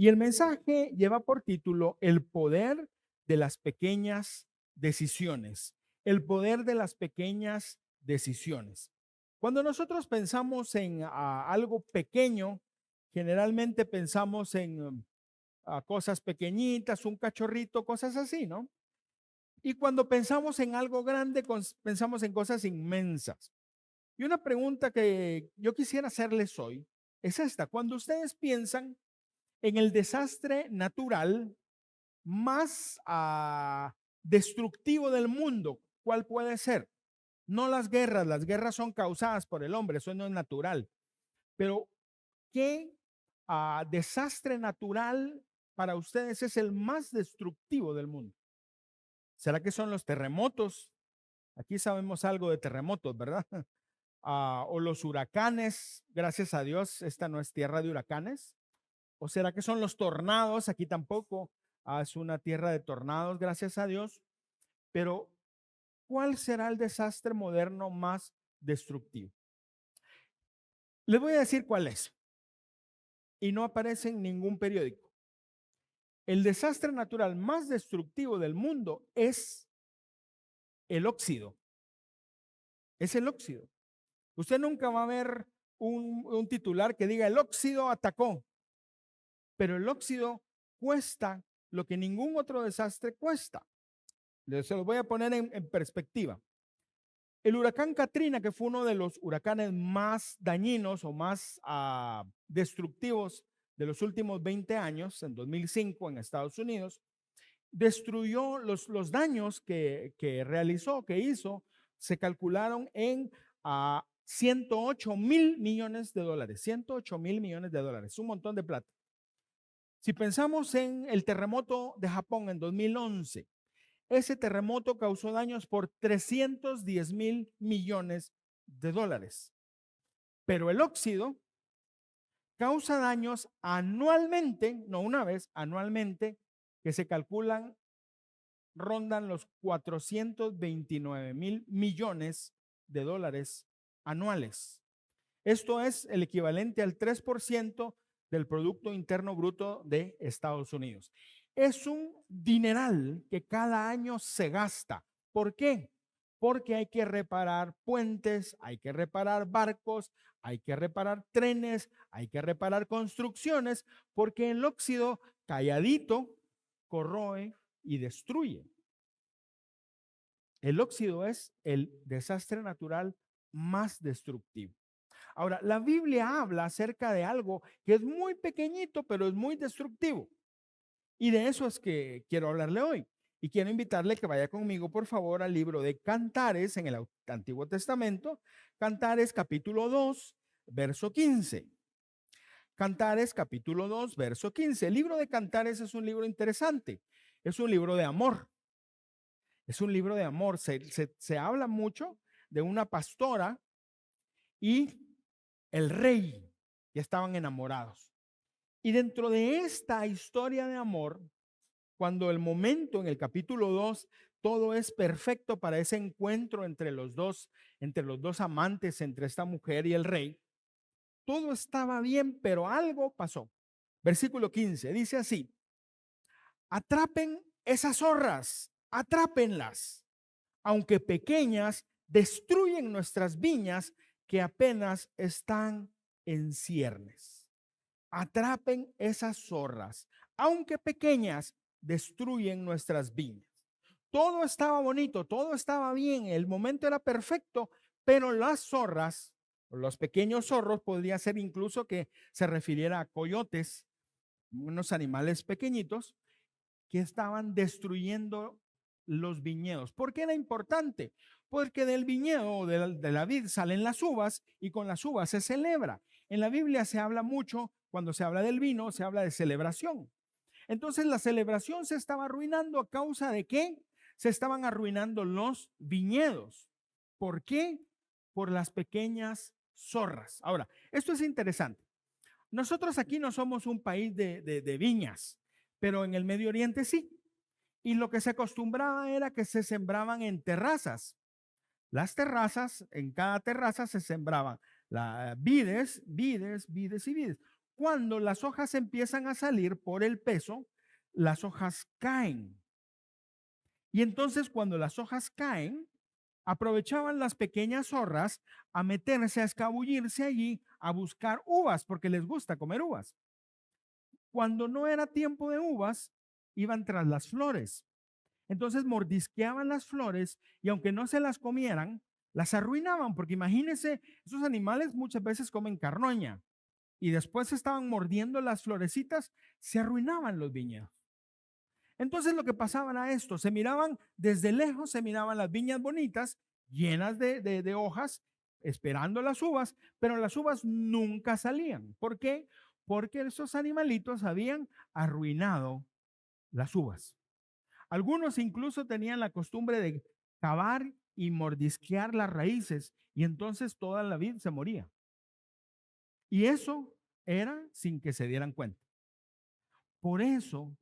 Y el mensaje lleva por título El poder de las pequeñas decisiones. El poder de las pequeñas decisiones. Cuando nosotros pensamos en algo pequeño, generalmente pensamos en cosas pequeñitas, un cachorrito, cosas así, ¿no? Y cuando pensamos en algo grande, pensamos en cosas inmensas. Y una pregunta que yo quisiera hacerles hoy es esta. Cuando ustedes piensan en el desastre natural más destructivo del mundo, ¿cuál puede ser? No las guerras son causadas por el hombre, eso no es natural. Pero, ¿qué desastre natural para ustedes es el más destructivo del mundo? ¿Será que son los terremotos? Aquí sabemos algo de terremotos, ¿verdad? O los huracanes, gracias a Dios, esta no es tierra de huracanes. ¿O será que son los tornados? Aquí tampoco es una tierra de tornados, gracias a Dios. Pero, ¿cuál será el desastre moderno más destructivo? Les voy a decir cuál es. Y no aparece en ningún periódico. El desastre natural más destructivo del mundo es el óxido. Es el óxido. Usted nunca va a ver un titular que diga el óxido atacó, pero el óxido cuesta lo que ningún otro desastre cuesta. Se lo voy a poner en perspectiva. El huracán Katrina, que fue uno de los huracanes más dañinos o más destructivos de los últimos 20 años, en 2005 en Estados Unidos, destruyó los daños que realizó, que hizo, se calcularon en 108.000 millones de dólares, 108.000 millones de dólares, un montón de plata. Si pensamos en el terremoto de Japón en 2011, ese terremoto causó daños por 310.000 millones de dólares. Pero el óxido causa daños anualmente, no una vez, anualmente, que se calculan, rondan los 429.000 millones de dólares anuales. Esto es el equivalente al 3% del Producto Interno Bruto de Estados Unidos. Es un dineral que cada año se gasta. ¿Por qué? Porque hay que reparar puentes, hay que reparar barcos, hay que reparar trenes, hay que reparar construcciones, porque el óxido calladito corroe y destruye. El óxido es el desastre natural más destructivo. Ahora, la Biblia habla acerca de algo que es muy pequeñito, pero es muy destructivo. Y de eso es que quiero hablarle hoy. Y quiero invitarle que vaya conmigo, por favor, al libro de Cantares en el Antiguo Testamento. Cantares capítulo 2, verso 15. Cantares capítulo 2, verso 15. El libro de Cantares es un libro interesante. Es un libro de amor. Es un libro de amor. Se habla mucho de una pastora y el rey, ya estaban enamorados. Y dentro de esta historia de amor, cuando el momento en el capítulo 2, todo es perfecto para ese encuentro entre los dos amantes, entre esta mujer y el rey, todo estaba bien, pero algo pasó. Versículo 15 dice así: atrapen esas zorras, atrápenlas, aunque pequeñas, destruyen nuestras viñas que apenas están en ciernes. Atrapen esas zorras, aunque pequeñas, destruyen nuestras viñas. Todo estaba bonito, todo estaba bien, el momento era perfecto, pero las zorras, los pequeños zorros, podría ser incluso que se refiriera a coyotes, unos animales pequeñitos que estaban destruyendo los viñedos. ¿Por qué era importante? Porque del viñedo o de la vid salen las uvas y con las uvas se celebra. En la Biblia se habla mucho, cuando se habla del vino, se habla de celebración. Entonces la celebración se estaba arruinando a causa de qué? Se estaban arruinando los viñedos. ¿Por qué? Por las pequeñas zorras. Ahora, esto es interesante. Nosotros aquí no somos un país de viñas, pero en el Medio Oriente sí. Y lo que se acostumbraba era que se sembraban en terrazas. Las terrazas, en cada terraza se sembraban vides y vides. cuando las hojas empiezan a salir por el peso, las hojas caen. Y entonces cuando las hojas caen, aprovechaban las pequeñas zorras a meterse, a escabullirse allí, a buscar uvas, porque les gusta comer uvas. Cuando no era tiempo de uvas, iban tras las flores. Entonces mordisqueaban las flores y aunque no se las comieran, las arruinaban, porque imagínense, esos animales muchas veces comen carroña y después estaban mordiendo las florecitas, se arruinaban los viñedos. Entonces lo que pasaba era esto, se miraban desde lejos, se miraban las viñas bonitas, llenas de hojas, esperando las uvas, pero las uvas nunca salían. ¿Por qué? Porque esos animalitos habían arruinado las uvas. Algunos incluso tenían la costumbre de cavar y mordisquear las raíces y entonces toda la vid se moría. Y eso era sin que se dieran cuenta. Por eso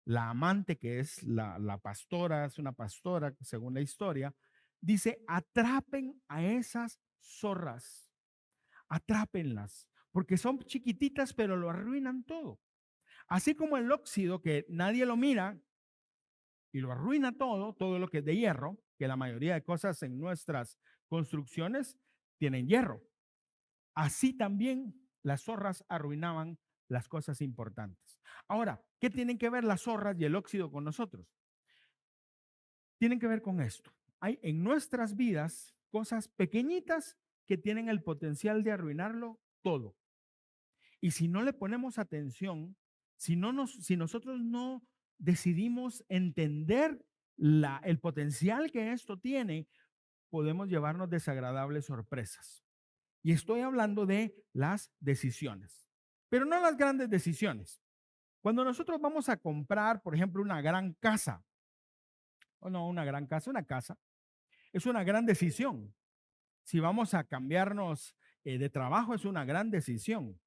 la amante, que es la pastora, es una pastora según la historia, dice, atrapen a esas zorras, atrápenlas, porque son chiquititas pero lo arruinan todo. Así como el óxido que nadie lo mira y lo arruina todo, todo lo que es de hierro, que la mayoría de cosas en nuestras construcciones tienen hierro. Así también las zorras arruinaban las cosas importantes. Ahora, ¿qué tienen que ver las zorras y el óxido con nosotros? Tienen que ver con esto. Hay en nuestras vidas cosas pequeñitas que tienen el potencial de arruinarlo todo. Y si no le ponemos atención, si nosotros no decidimos entender el potencial que esto tiene, podemos llevarnos desagradables sorpresas. Y estoy hablando de las decisiones, pero no las grandes decisiones. Cuando nosotros vamos a comprar, por ejemplo, una gran casa, o no una gran casa, una casa, es una gran decisión. Si vamos a cambiarnos de trabajo, es una gran decisión.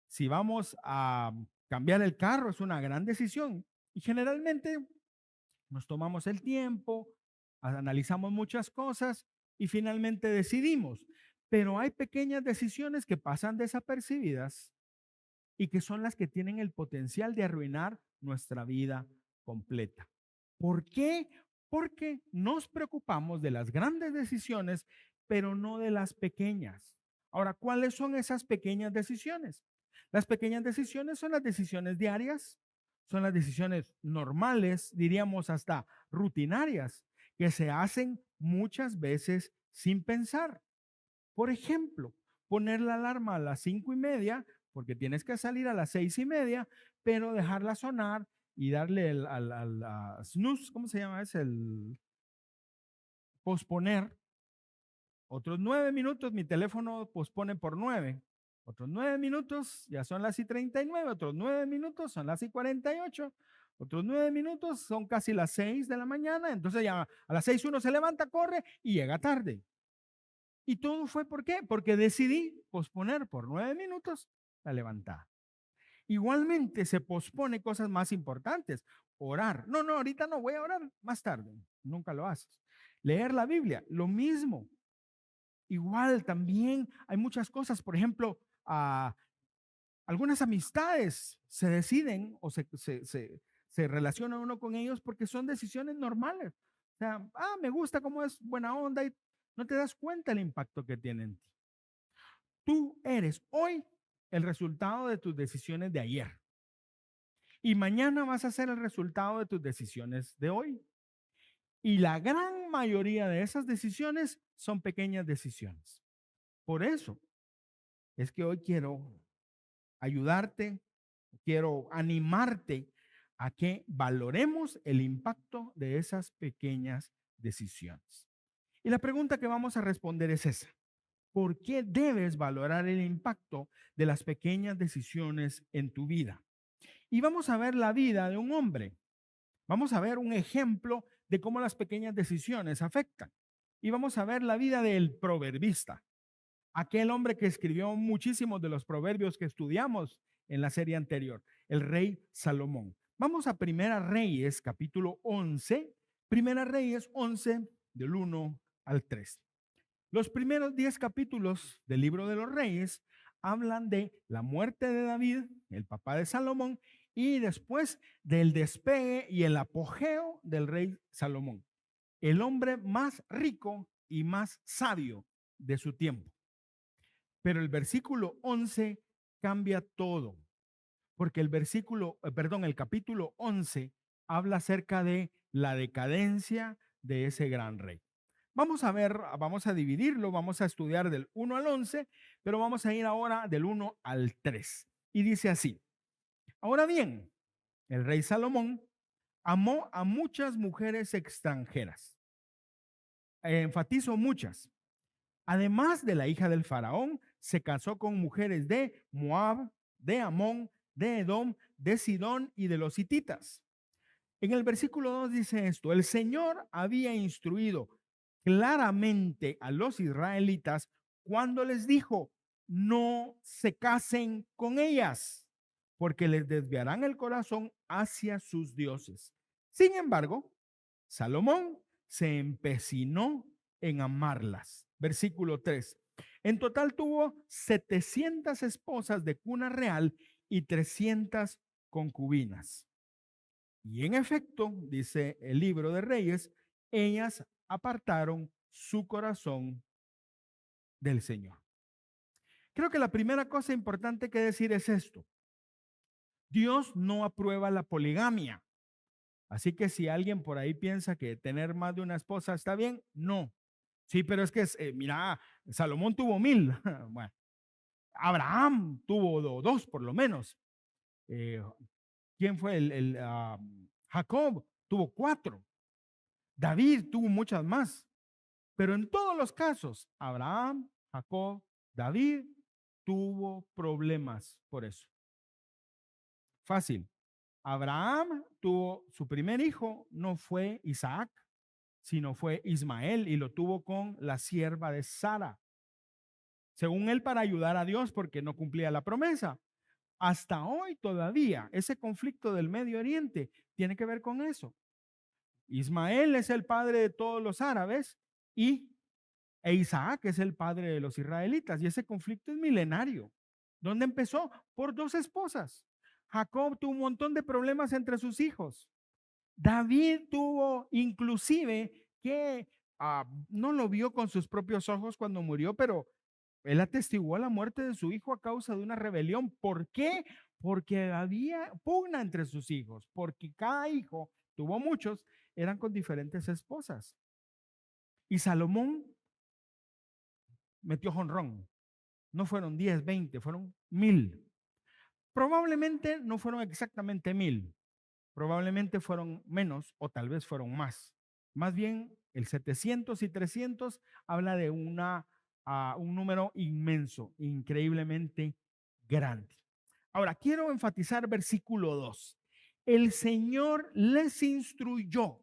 Si vamos a cambiar el carro, es una gran decisión. Y generalmente nos tomamos el tiempo, analizamos muchas cosas y finalmente decidimos. Pero hay pequeñas decisiones que pasan desapercibidas y que son las que tienen el potencial de arruinar nuestra vida completa. ¿Por qué? Porque nos preocupamos de las grandes decisiones, pero no de las pequeñas. Ahora, ¿cuáles son esas pequeñas decisiones? Las pequeñas decisiones son las decisiones diarias, son las decisiones normales, diríamos hasta rutinarias, que se hacen muchas veces sin pensar. Por ejemplo, poner la alarma a las 5:30 porque tienes que salir a las 6:30, pero dejarla sonar y darle al snooze, ¿cómo se llama? Es el posponer. Otros 9 minutos, mi teléfono pospone por 9. Otros 9 minutos, ya son las y 39. Otros 9 minutos, son las y 48. Otros 9 minutos, son casi las 6 de la mañana. Entonces ya a las 6 uno se levanta, corre y llega tarde. Y todo fue ¿por qué? Porque decidí posponer por 9 minutos la levantada. Igualmente se pospone cosas más importantes. Orar. No, ahorita no voy a orar más tarde. Nunca lo haces. Leer la Biblia, lo mismo. Igual también hay muchas cosas, por ejemplo, algunas amistades se deciden o se relaciona uno con ellos porque son decisiones normales. O sea, me gusta cómo es buena onda y no te das cuenta el impacto que tiene en ti. Tú eres hoy el resultado de tus decisiones de ayer y mañana vas a ser el resultado de tus decisiones de hoy. Y la gran mayoría de esas decisiones son pequeñas decisiones. Por eso es que hoy quiero ayudarte, quiero animarte a que valoremos el impacto de esas pequeñas decisiones. Y la pregunta que vamos a responder es esa. ¿Por qué debes valorar el impacto de las pequeñas decisiones en tu vida? Y vamos a ver la vida de un hombre. Vamos a ver un ejemplo de cómo las pequeñas decisiones afectan. Y vamos a ver la vida del proverbista, aquel hombre que escribió muchísimos de los proverbios que estudiamos en la serie anterior, el rey Salomón. Vamos a Primera Reyes, capítulo 11. Primera Reyes 11, del 1 al 3. Los primeros 10 capítulos del libro de los Reyes hablan de la muerte de David, el papá de Salomón, y después del despegue y el apogeo del rey Salomón, el hombre más rico y más sabio de su tiempo. Pero el versículo 11 cambia todo, porque el capítulo 11 habla acerca de la decadencia de ese gran rey. Vamos a ver, vamos a dividirlo, vamos a estudiar del 1 al 11, pero vamos a ir ahora del 1 al 3. Y dice así: ahora bien, el rey Salomón amó a muchas mujeres extranjeras. Enfatizo muchas. Además de la hija del faraón, se casó con mujeres de Moab, de Amón, de Edom, de Sidón y de los hititas. En el versículo 2 dice esto: el Señor había instruido claramente a los israelitas cuando les dijo: no se casen con ellas, porque les desviarán el corazón hacia sus dioses. Sin embargo, Salomón se empecinó en amarlas. Versículo 3. En total tuvo 700 esposas de cuna real y 300 concubinas. Y en efecto, dice el libro de Reyes, ellas apartaron su corazón del Señor. Creo que la primera cosa importante que decir es esto: Dios no aprueba la poligamia. Así que si alguien por ahí piensa que tener más de una esposa está bien, no. Sí, pero es que, mira, Salomón tuvo 1000. Bueno, Abraham tuvo dos por lo menos. Eh, ¿Quién fue Jacob tuvo 4. David tuvo muchas más. Pero en todos los casos, Abraham, Jacob, David tuvo problemas por eso. Fácil. Abraham tuvo su primer hijo, no fue Isaac, sino fue Ismael, y lo tuvo con la sierva de Sara. Según él, para ayudar a Dios porque no cumplía la promesa. Hasta hoy todavía ese conflicto del Medio Oriente tiene que ver con eso. Ismael es el padre de todos los árabes e Isaac es el padre de los israelitas, y ese conflicto es milenario. ¿Dónde empezó? Por 2 esposas. Jacob tuvo un montón de problemas entre sus hijos. David tuvo inclusive que no lo vio con sus propios ojos cuando murió, pero él atestiguó la muerte de su hijo a causa de una rebelión. ¿Por qué? Porque había pugna entre sus hijos, porque cada hijo, tuvo muchos, eran con diferentes esposas. Y Salomón metió jonrón. No fueron 10, 20, fueron 1000. Probablemente no fueron exactamente 1000. Probablemente fueron menos o tal vez fueron más. Más bien, el 700 y 300 habla de un número inmenso, increíblemente grande. Ahora, quiero enfatizar versículo 2. El Señor les instruyó: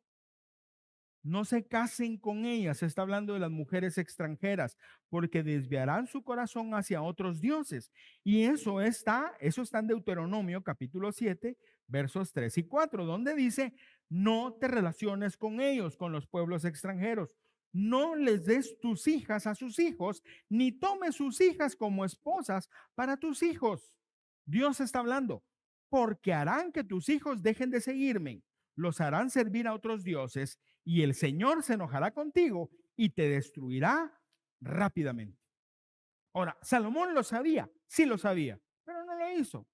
no se casen con ellas. Se está hablando de las mujeres extranjeras, porque desviarán su corazón hacia otros dioses. Y eso está en Deuteronomio capítulo 7, versos 3 y 4, donde dice: no te relaciones con ellos, con los pueblos extranjeros. No les des tus hijas a sus hijos, ni tomes sus hijas como esposas para tus hijos. Dios está hablando: porque harán que tus hijos dejen de seguirme, los harán servir a otros dioses, y el Señor se enojará contigo y te destruirá rápidamente. Ahora, Salomón lo sabía, sí lo sabía, pero no lo hizo.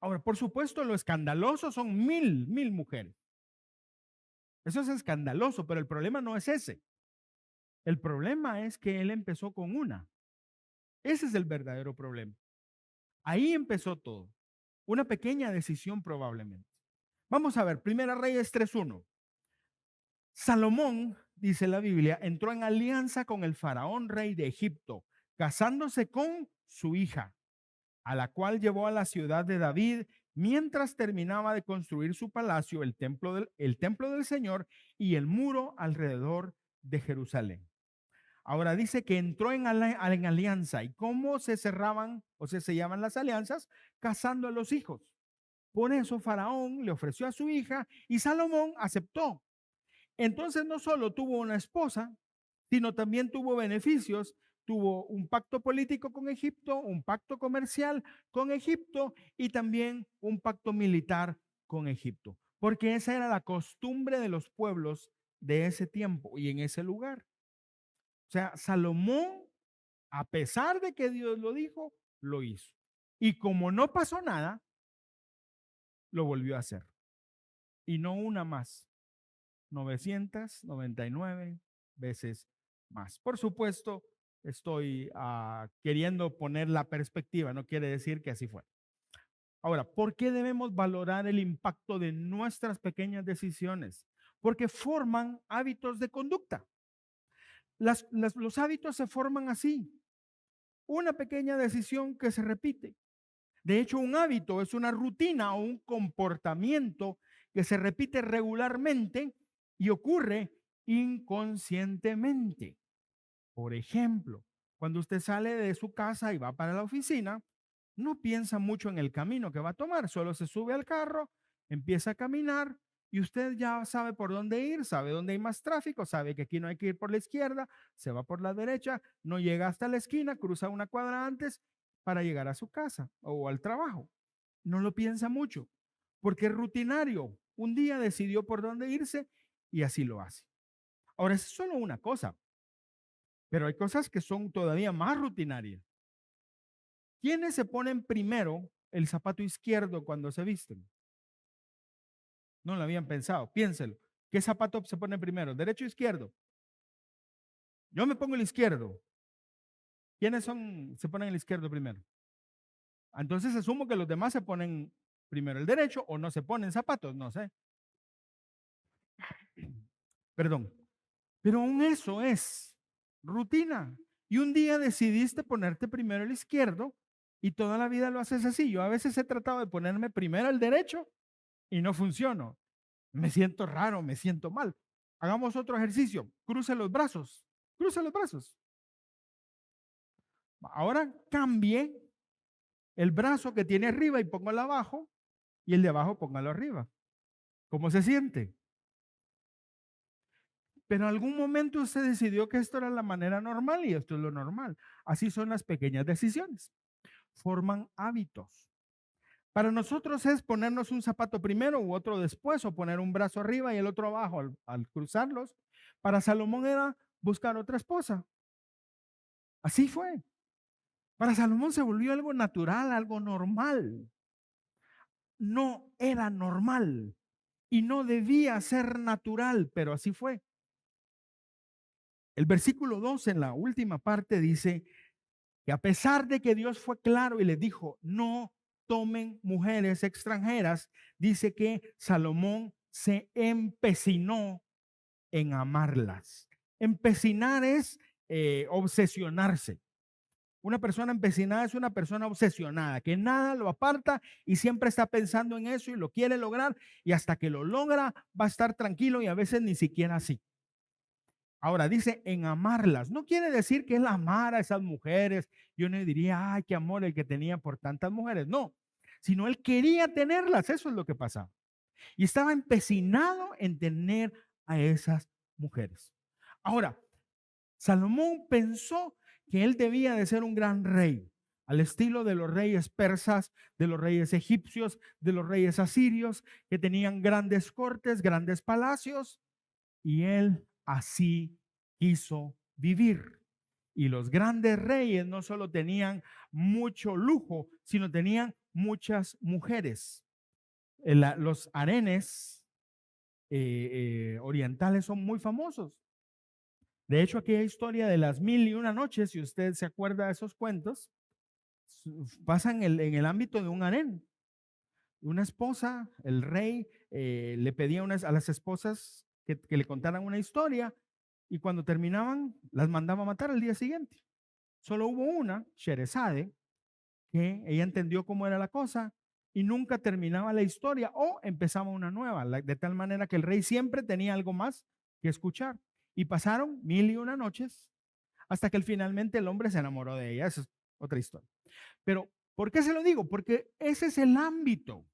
Ahora, por supuesto, lo escandaloso son 1000 mujeres. Eso es escandaloso, pero el problema no es ese. El problema es que él empezó con una. Ese es el verdadero problema. Ahí empezó todo. Una pequeña decisión probablemente. Vamos a ver, Primera Reyes 3:1. Salomón, dice la Biblia, entró en alianza con el faraón rey de Egipto, casándose con su hija, a la cual llevó a la ciudad de David mientras terminaba de construir su palacio, el templo del Señor y el muro alrededor de Jerusalén. Ahora dice que entró en alianza. ¿Y cómo se cerraban o se sellaban las alianzas? Casando a los hijos. Por eso Faraón le ofreció a su hija y Salomón aceptó. Entonces no solo tuvo una esposa, sino también tuvo beneficios, tuvo un pacto político con Egipto, un pacto comercial con Egipto y también un pacto militar con Egipto, porque esa era la costumbre de los pueblos de ese tiempo y en ese lugar. O sea, Salomón, a pesar de que Dios lo dijo, lo hizo. Y como no pasó nada, lo volvió a hacer. Y no una más, 999 veces más. Por supuesto, estoy queriendo poner la perspectiva, no quiere decir que así fue. Ahora, ¿por qué debemos valorar el impacto de nuestras pequeñas decisiones? Porque forman hábitos de conducta. Los hábitos se forman así. Una pequeña decisión que se repite. De hecho, un hábito es una rutina o un comportamiento que se repite regularmente y ocurre inconscientemente. Por ejemplo, cuando usted sale de su casa y va para la oficina, no piensa mucho en el camino que va a tomar, solo se sube al carro, empieza a caminar y usted ya sabe por dónde ir, sabe dónde hay más tráfico, sabe que aquí no hay que ir por la izquierda, se va por la derecha, no llega hasta la esquina, cruza una cuadra antes para llegar a su casa o al trabajo. No lo piensa mucho, porque es rutinario. Un día decidió por dónde irse y así lo hace. Ahora, es solo una cosa, pero hay cosas que son todavía más rutinarias. ¿Quiénes se ponen primero el zapato izquierdo cuando se visten? No lo habían pensado. Piénselo. ¿Qué zapato se pone primero? ¿Derecho o izquierdo? Yo me pongo el izquierdo. ¿Quiénes se ponen el izquierdo primero? Entonces asumo que los demás se ponen primero el derecho o no se ponen zapatos, no sé. Perdón. Pero aún eso es rutina. Y un día decidiste ponerte primero el izquierdo y toda la vida lo haces así. Yo a veces he tratado de ponerme primero el derecho y no funciono. Me siento raro, me siento mal. Hagamos otro ejercicio. Cruce los brazos. Cruce los brazos. Ahora cambie el brazo que tiene arriba y póngalo abajo y el de abajo póngalo arriba. ¿Cómo se siente? Pero en algún momento usted decidió que esto era la manera normal y esto es lo normal. Así son las pequeñas decisiones. Forman hábitos. Para nosotros es ponernos un zapato primero u otro después, o poner un brazo arriba y el otro abajo al cruzarlos. Para Salomón era buscar otra esposa. Así fue. Para Salomón se volvió algo natural, algo normal. No era normal y no debía ser natural, pero así fue. El versículo 2 en la última parte dice que a pesar de que Dios fue claro y les dijo, no tomen mujeres extranjeras, dice que Salomón se empecinó en amarlas. Empecinar es obsesionarse. Una persona empecinada es una persona obsesionada, que nada lo aparta y siempre está pensando en eso y lo quiere lograr y hasta que lo logra va a estar tranquilo y a veces ni siquiera así. Ahora dice en amarlas. No quiere decir que él amara a esas mujeres. Yo no diría, ay, qué amor el que tenía por tantas mujeres. No, sino él quería tenerlas. Eso es lo que pasaba. Y estaba empecinado en tener a esas mujeres. Ahora, Salomón pensó que él debía de ser un gran rey, al estilo de los reyes persas, de los reyes egipcios, de los reyes asirios, que tenían grandes cortes, grandes palacios, y él así quiso vivir. Y los grandes reyes no solo tenían mucho lujo, sino tenían muchas mujeres. Los harenes orientales son muy famosos. De hecho, aquella historia de las 1001 noches, si usted se acuerda de esos cuentos, pasa en el ámbito de un harén. Una esposa, el rey le pedía a las esposas que le contaran una historia y cuando terminaban las mandaba a matar al día siguiente. Solo hubo una, Sherezade, que ella entendió cómo era la cosa y nunca terminaba la historia o empezaba una nueva, de tal manera que el rey siempre tenía algo más que escuchar. Y pasaron 1001 noches hasta que finalmente el hombre se enamoró de ella. Esa es otra historia. Pero, ¿por qué se lo digo? Porque ese es el ámbito.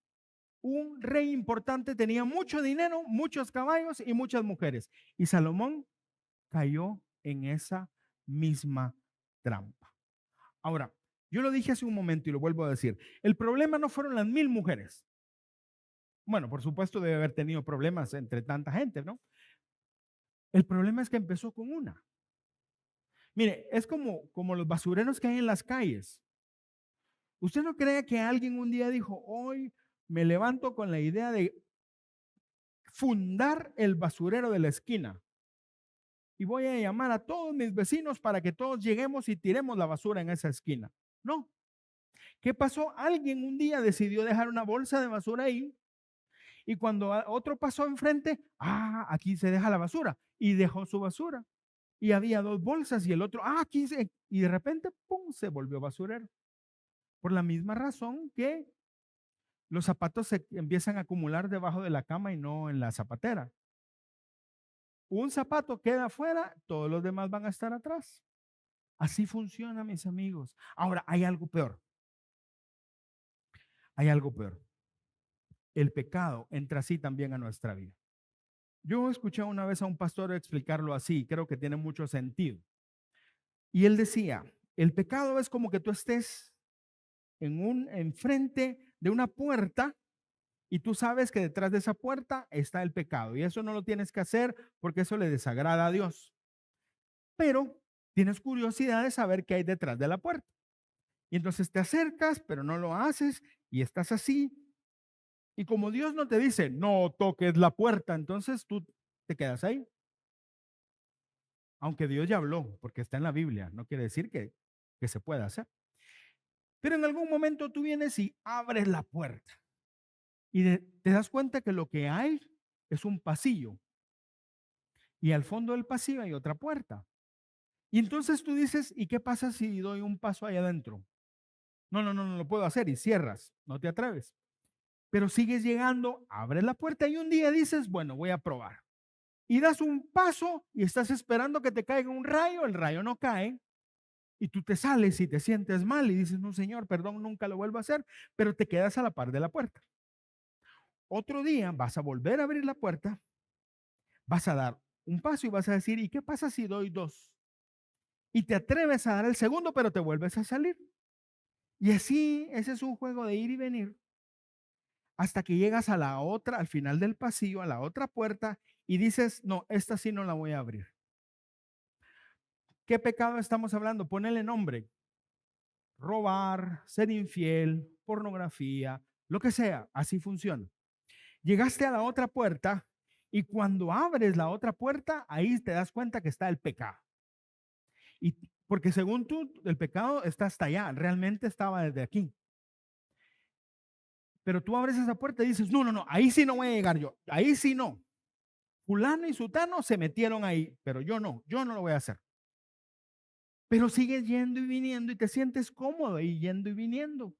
Un rey importante tenía mucho dinero, muchos caballos y muchas mujeres. Y Salomón cayó en esa misma trampa. Ahora, yo lo dije hace un momento y lo vuelvo a decir. El problema no fueron las 1000 mujeres. Bueno, por supuesto debe haber tenido problemas entre tanta gente, ¿no? El problema es que empezó con una. Mire, es como los basureros que hay en las calles. ¿Usted no cree que alguien un día dijo, hoy me levanto con la idea de fundar el basurero de la esquina y voy a llamar a todos mis vecinos para que todos lleguemos y tiremos la basura en esa esquina? No. ¿Qué pasó? Alguien un día decidió dejar una bolsa de basura ahí y cuando otro pasó enfrente, aquí se deja la basura y dejó su basura. Y había 2 bolsas y el otro, aquí se, y de repente, pum, se volvió basurero. Por la misma razón que los zapatos se empiezan a acumular debajo de la cama y no en la zapatera. Un zapato queda afuera, todos los demás van a estar atrás. Así funciona, mis amigos. Ahora, hay algo peor. Hay algo peor. El pecado entra así también a nuestra vida. Yo escuché una vez a un pastor explicarlo así, creo que tiene mucho sentido. Y él decía, el pecado es como que tú estés enfrente de una puerta y tú sabes que detrás de esa puerta está el pecado y eso no lo tienes que hacer porque eso le desagrada a Dios. Pero tienes curiosidad de saber qué hay detrás de la puerta. Y entonces te acercas, pero no lo haces y estás así. Y como Dios no te dice, no toques la puerta, entonces tú te quedas ahí. Aunque Dios ya habló, porque está en la Biblia, no quiere decir que se pueda hacer. Pero en algún momento tú vienes y abres la puerta y te das cuenta que lo que hay es un pasillo y al fondo del pasillo hay otra puerta. Y entonces tú dices, ¿y qué pasa si doy un paso ahí adentro? No lo puedo hacer y cierras, no te atreves. Pero sigues llegando, abres la puerta y un día dices, bueno, voy a probar. Y das un paso y estás esperando que te caiga un rayo, el rayo no cae y tú te sales y te sientes mal y dices, no, señor, perdón, nunca lo vuelvo a hacer, pero te quedas a la par de la puerta. Otro día vas a volver a abrir la puerta, vas a dar un paso y vas a decir, ¿y qué pasa si doy 2? Y te atreves a dar el segundo, pero te vuelves a salir. Y así, ese es un juego de ir y venir hasta que llegas a la otra, al final del pasillo, a la otra puerta y dices, no, esta sí no la voy a abrir. ¿Qué pecado estamos hablando? Ponele nombre. Robar, ser infiel, pornografía, lo que sea, así funciona. Llegaste a la otra puerta y cuando abres la otra puerta, ahí te das cuenta que está el pecado. Y porque según tú, el pecado está hasta allá, realmente estaba desde aquí. Pero tú abres esa puerta y dices, no, ahí sí no voy a llegar yo, ahí sí no. Fulano y sutano se metieron ahí, pero yo no lo voy a hacer. Pero sigues yendo y viniendo y te sientes cómodo y yendo y viniendo.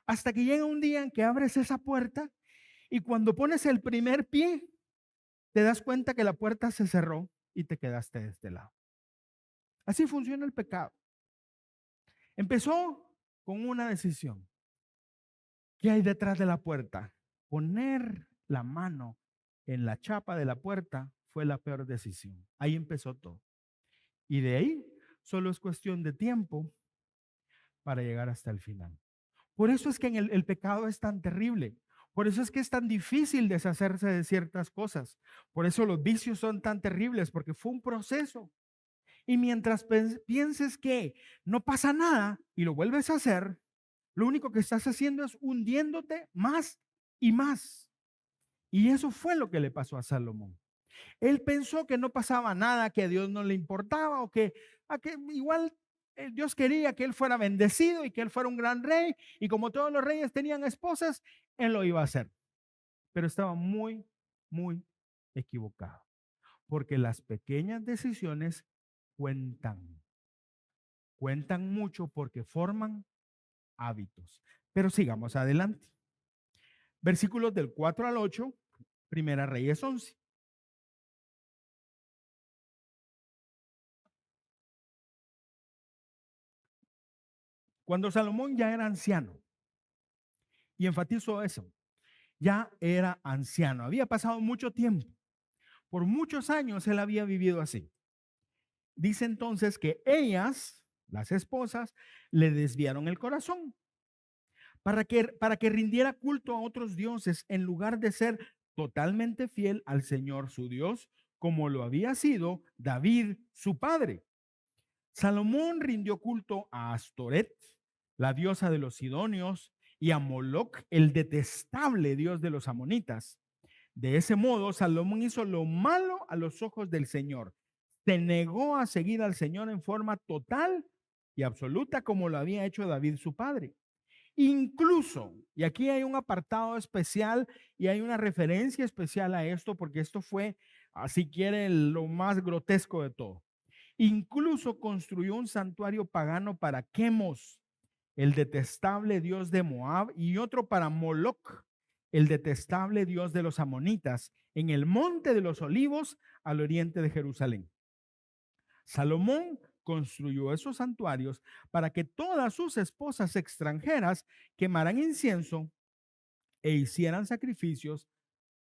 Hasta que llega un día en que abres esa puerta y cuando pones el primer pie, te das cuenta que la puerta se cerró y te quedaste de este lado. Así funciona el pecado. Empezó con una decisión. ¿Qué hay detrás de la puerta? Poner la mano en la chapa de la puerta fue la peor decisión. Ahí empezó todo. Y de ahí solo es cuestión de tiempo para llegar hasta el final. Por eso es que el pecado es tan terrible. Por eso es que es tan difícil deshacerse de ciertas cosas. Por eso los vicios son tan terribles, porque fue un proceso. Y mientras pienses que no pasa nada y lo vuelves a hacer, lo único que estás haciendo es hundiéndote más y más. Y eso fue lo que le pasó a Salomón. Él pensó que no pasaba nada, que a Dios no le importaba o que igual Dios quería que él fuera bendecido y que él fuera un gran rey. Y como todos los reyes tenían esposas, él lo iba a hacer. Pero estaba muy, muy equivocado. Porque las pequeñas decisiones cuentan. Cuentan mucho porque forman hábitos. Pero sigamos adelante. Versículos del 4 al 8, Primera Reyes 11. Cuando Salomón ya era anciano, y enfatizo eso, ya era anciano, había pasado mucho tiempo, por muchos años él había vivido así. Dice entonces que ellas, las esposas, le desviaron el corazón para que rindiera culto a otros dioses en lugar de ser totalmente fiel al Señor su Dios, como lo había sido David, su padre. Salomón rindió culto a Astoret, la diosa de los sidonios, y a Moloc, el detestable dios de los amonitas. De ese modo, Salomón hizo lo malo a los ojos del Señor. Se negó a seguir al Señor en forma total y absoluta como lo había hecho David, su padre. Incluso, y aquí hay un apartado especial y hay una referencia especial a esto, porque esto fue, así quiere, lo más grotesco de todo. Incluso construyó un santuario pagano para Quemos, el detestable dios de Moab, y otro para Moloc, el detestable dios de los amonitas, en el monte de los olivos al oriente de Jerusalén. Salomón construyó esos santuarios para que todas sus esposas extranjeras quemaran incienso e hicieran sacrificios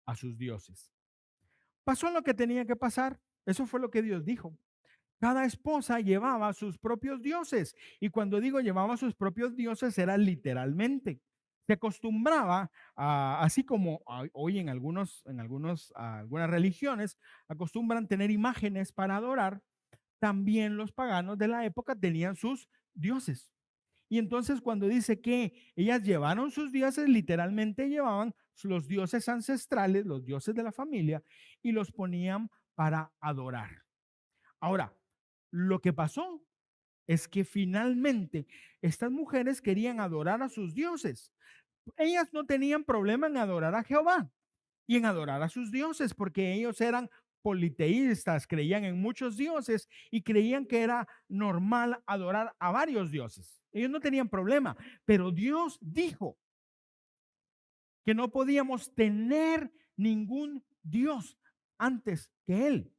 a sus dioses. Pasó lo que tenía que pasar. Eso fue lo que Dios dijo. Cada esposa llevaba sus propios dioses. Y cuando digo llevaba sus propios dioses, era literalmente. Se acostumbraba, así como hoy algunas religiones acostumbran tener imágenes para adorar, también los paganos de la época tenían sus dioses. Y entonces cuando dice que ellas llevaron sus dioses, literalmente llevaban los dioses ancestrales, los dioses de la familia, y los ponían para adorar. Ahora, lo que pasó es que finalmente estas mujeres querían adorar a sus dioses. Ellas no tenían problema en adorar a Jehová y en adorar a sus dioses, porque ellos eran politeístas, creían en muchos dioses y creían que era normal adorar a varios dioses. Ellos no tenían problema, pero Dios dijo que no podíamos tener ningún dios antes que Él,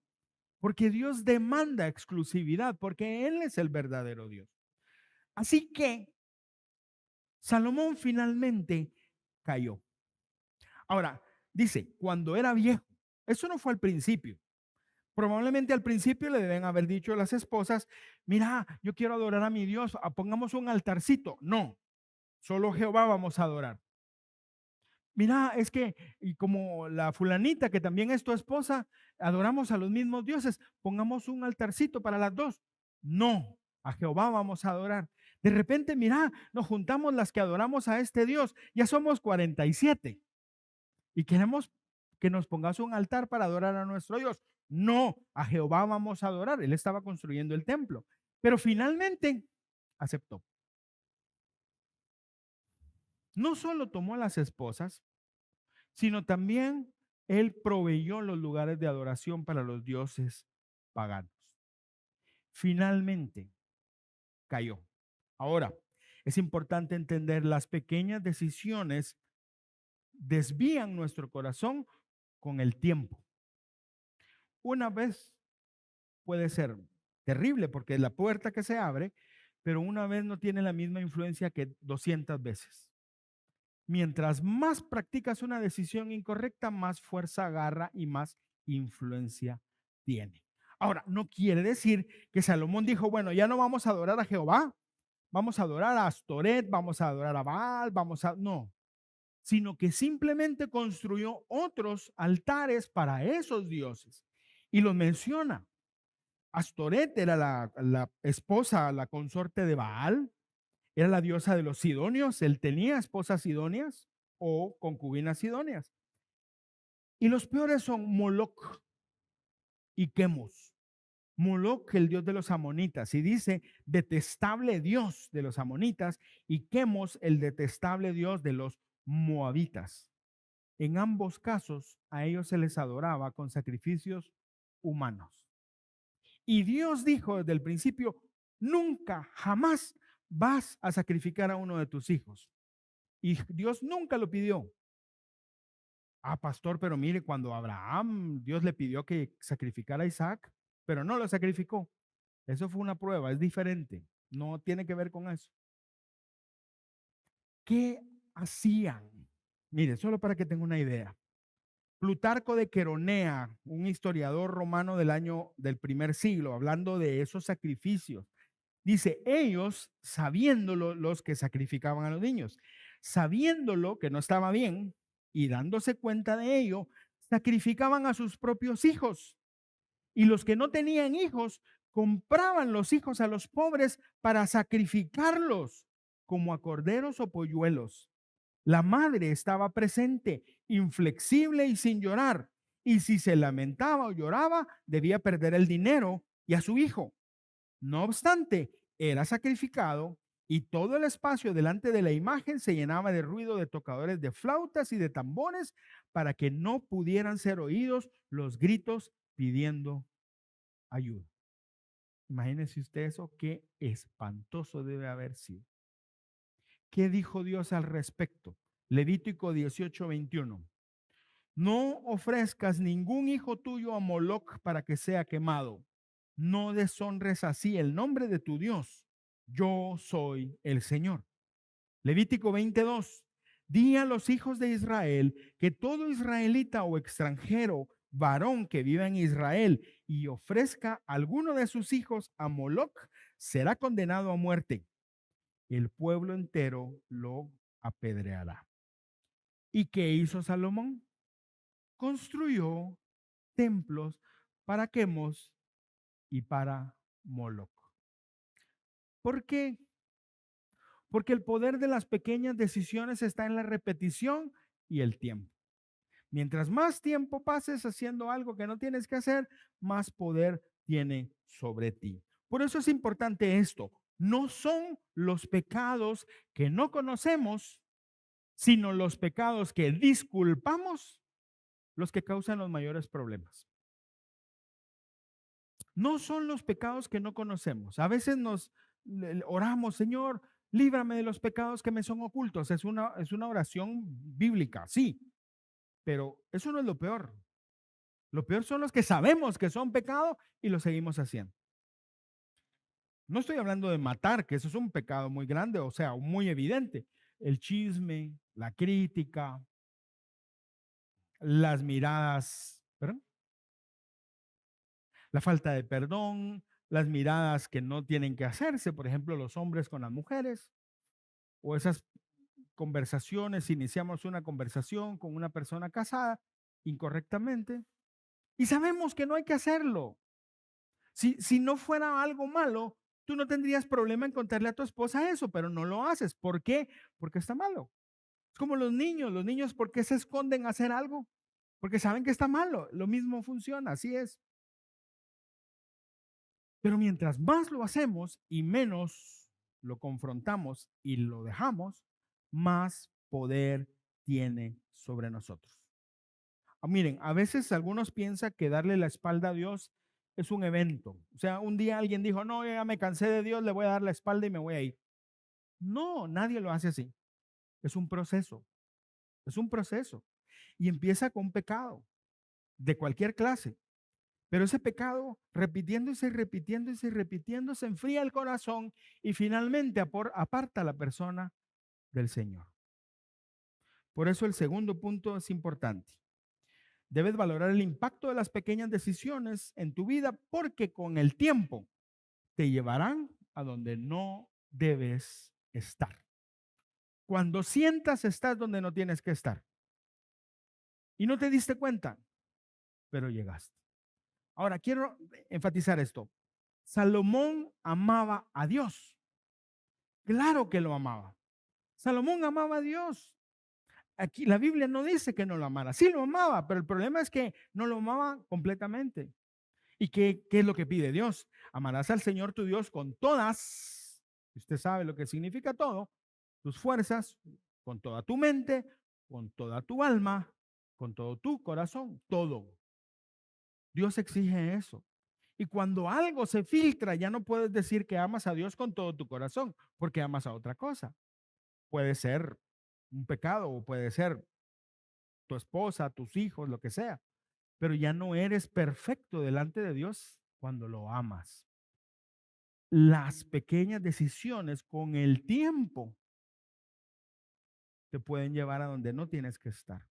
porque Dios demanda exclusividad, porque Él es el verdadero Dios. Así que Salomón finalmente cayó. Ahora, dice, cuando era viejo, eso no fue al principio. Probablemente al principio le deben haber dicho a las esposas, mira, yo quiero adorar a mi Dios, pongamos un altarcito. No, solo Jehová vamos a adorar. Mira, es que, y como la fulanita que también es tu esposa, adoramos a los mismos dioses, pongamos un altarcito para las dos. No, a Jehová vamos a adorar. De repente, mira, nos juntamos las que adoramos a este Dios, ya somos 47 y queremos que nos pongas un altar para adorar a nuestro Dios. No, a Jehová vamos a adorar. Él estaba construyendo el templo, pero finalmente aceptó. No solo tomó a las esposas, sino también él proveyó los lugares de adoración para los dioses paganos. Finalmente cayó. Ahora, es importante entender las pequeñas decisiones desvían nuestro corazón con el tiempo. Una vez puede ser terrible porque es la puerta que se abre, pero una vez no tiene la misma influencia que 200 veces. Mientras más practicas una decisión incorrecta, más fuerza agarra y más influencia tiene. Ahora, no quiere decir que Salomón dijo, bueno, ya no vamos a adorar a Jehová, vamos a adorar a Astoret, vamos a adorar a Baal, no, sino que simplemente construyó otros altares para esos dioses y los menciona. Astoret era la esposa, la consorte de Baal, era la diosa de los sidonios, él tenía esposas sidonias o concubinas sidonias. Y los peores son Moloc y Quemos. Moloc, el dios de los amonitas, y dice detestable dios de los amonitas, y Quemos, el detestable dios de los moabitas. En ambos casos, a ellos se les adoraba con sacrificios humanos. Y Dios dijo desde el principio, nunca, jamás vas a sacrificar a uno de tus hijos. Y Dios nunca lo pidió. Pastor, pero mire, cuando Abraham, Dios le pidió que sacrificara a Isaac, pero no lo sacrificó. Eso fue una prueba, es diferente. No tiene que ver con eso. ¿Qué hacían? Mire, solo para que tenga una idea. Plutarco de Queronea, un historiador romano del primer siglo, hablando de esos sacrificios, Dice, ellos, sabiéndolo, los que sacrificaban a los niños, sabiéndolo que no estaba bien y dándose cuenta de ello, sacrificaban a sus propios hijos. Y los que no tenían hijos, compraban los hijos a los pobres para sacrificarlos como a corderos o polluelos. La madre estaba presente, inflexible y sin llorar. Y si se lamentaba o lloraba, debía perder el dinero y a su hijo. No obstante, era sacrificado y todo el espacio delante de la imagen se llenaba de ruido de tocadores de flautas y de tambores para que no pudieran ser oídos los gritos pidiendo ayuda. Imagínense usted eso, qué espantoso debe haber sido. ¿Qué dijo Dios al respecto? Levítico 18:21. No ofrezcas ningún hijo tuyo a Moloc para que sea quemado. No deshonres así el nombre de tu Dios. Yo soy el Señor. Levítico 22. Di a los hijos de Israel que todo israelita o extranjero, varón que viva en Israel y ofrezca alguno de sus hijos a Moloc, será condenado a muerte. El pueblo entero lo apedreará. ¿Y qué hizo Salomón? Construyó templos para Quemos y para Moloc. ¿Por qué? Porque el poder de las pequeñas decisiones está en la repetición y el tiempo. Mientras más tiempo pases haciendo algo que no tienes que hacer, más poder tiene sobre ti. Por eso es importante esto. No son los pecados que no conocemos, sino los pecados que disculpamos los que causan los mayores problemas. No son los pecados que no conocemos. A veces oramos, Señor, líbrame de los pecados que me son ocultos. Es una oración bíblica, sí, pero eso no es lo peor. Lo peor son los que sabemos que son pecado y lo seguimos haciendo. No estoy hablando de matar, que eso es un pecado muy grande, o sea, muy evidente. El chisme, la crítica, las miradas, ¿perdón? La falta de perdón, las miradas que no tienen que hacerse, por ejemplo, los hombres con las mujeres, o esas conversaciones, iniciamos una conversación con una persona casada incorrectamente y sabemos que no hay que hacerlo. Si no fuera algo malo, tú no tendrías problema en contarle a tu esposa eso, pero no lo haces. ¿Por qué? Porque está malo. Es como los niños, ¿por qué se esconden a hacer algo? Porque saben que está malo. Lo mismo funciona, así es. Pero mientras más lo hacemos y menos lo confrontamos y lo dejamos, más poder tiene sobre nosotros. Miren, a veces algunos piensan que darle la espalda a Dios es un evento. O sea, un día alguien dijo, no, ya me cansé de Dios, le voy a dar la espalda y me voy a ir. No, nadie lo hace así. Es un proceso. Es un proceso. Y empieza con un pecado de cualquier clase. Pero ese pecado, repitiéndose y repitiéndose y repitiéndose, enfría el corazón y finalmente aparta a la persona del Señor. Por eso el segundo punto es importante. Debes valorar el impacto de las pequeñas decisiones en tu vida porque con el tiempo te llevarán a donde no debes estar. Cuando sientas estás donde no tienes que estar. Y no te diste cuenta, pero llegaste. Ahora, quiero enfatizar esto. Salomón amaba a Dios. Claro que lo amaba. Salomón amaba a Dios. Aquí la Biblia no dice que no lo amara. Sí lo amaba, pero el problema es que no lo amaba completamente. ¿Y qué es lo que pide Dios? Amarás al Señor tu Dios con todas, usted sabe lo que significa todo, tus fuerzas, con toda tu mente, con toda tu alma, con todo tu corazón, todo. Dios exige eso. Y cuando algo se filtra, ya no puedes decir que amas a Dios con todo tu corazón, porque amas a otra cosa. Puede ser un pecado o puede ser tu esposa, tus hijos, lo que sea. Pero ya no eres perfecto delante de Dios cuando lo amas. Las pequeñas decisiones con el tiempo te pueden llevar a donde no tienes que estar.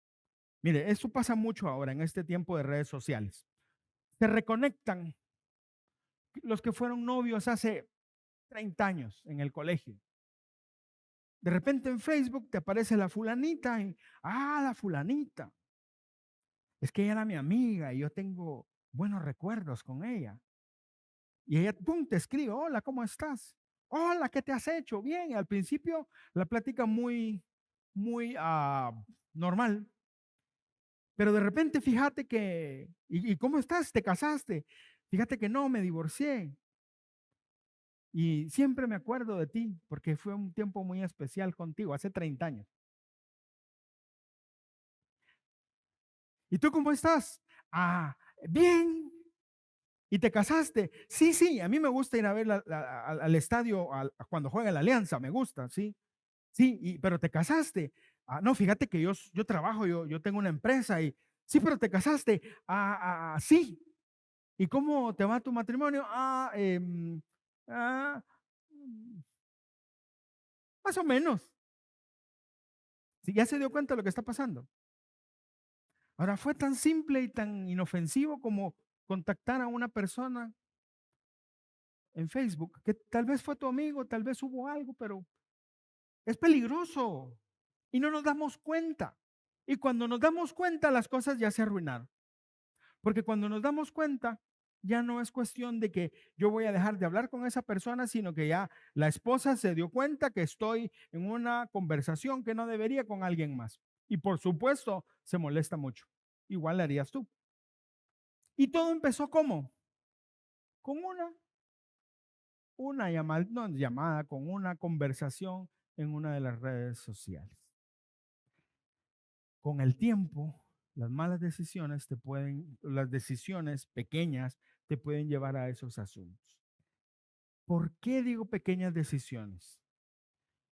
Mire, esto pasa mucho ahora en este tiempo de redes sociales. Se reconectan los que fueron novios hace 30 años en el colegio. De repente en Facebook te aparece la fulanita y, la fulanita. Es que ella era mi amiga y yo tengo buenos recuerdos con ella. Y ella, pum, te escribe, hola, ¿cómo estás? Hola, ¿qué te has hecho? Bien, y al principio la plática muy normal, pero de repente fíjate que, ¿y cómo estás? ¿Te casaste? Fíjate que no, me divorcié. Y siempre me acuerdo de ti, porque fue un tiempo muy especial contigo, hace 30 años. ¿Y tú cómo estás? Bien. ¿Y te casaste? Sí, sí, a mí me gusta ir a ver al estadio cuando juega la Alianza, me gusta, sí. Sí, pero te casaste. No, fíjate que yo trabajo, yo tengo una empresa y sí, pero te casaste. Sí. ¿Y cómo te va tu matrimonio? Ah, mm, más o menos. Sí, ya se dio cuenta de lo que está pasando. Ahora, fue tan simple y tan inofensivo como contactar a una persona en Facebook, que tal vez fue tu amigo, tal vez hubo algo, pero es peligroso y no nos damos cuenta. Y cuando nos damos cuenta, las cosas ya se arruinaron. Porque cuando nos damos cuenta, ya no es cuestión de que yo voy a dejar de hablar con esa persona, sino que ya la esposa se dio cuenta que estoy en una conversación que no debería con alguien más. Y por supuesto, se molesta mucho. Igual le harías tú. Y todo empezó ¿cómo? Con una llamada, no llamada, con una conversación en una de las redes sociales. Con el tiempo, las malas decisiones las decisiones pequeñas te pueden llevar a esos asuntos. ¿Por qué digo pequeñas decisiones?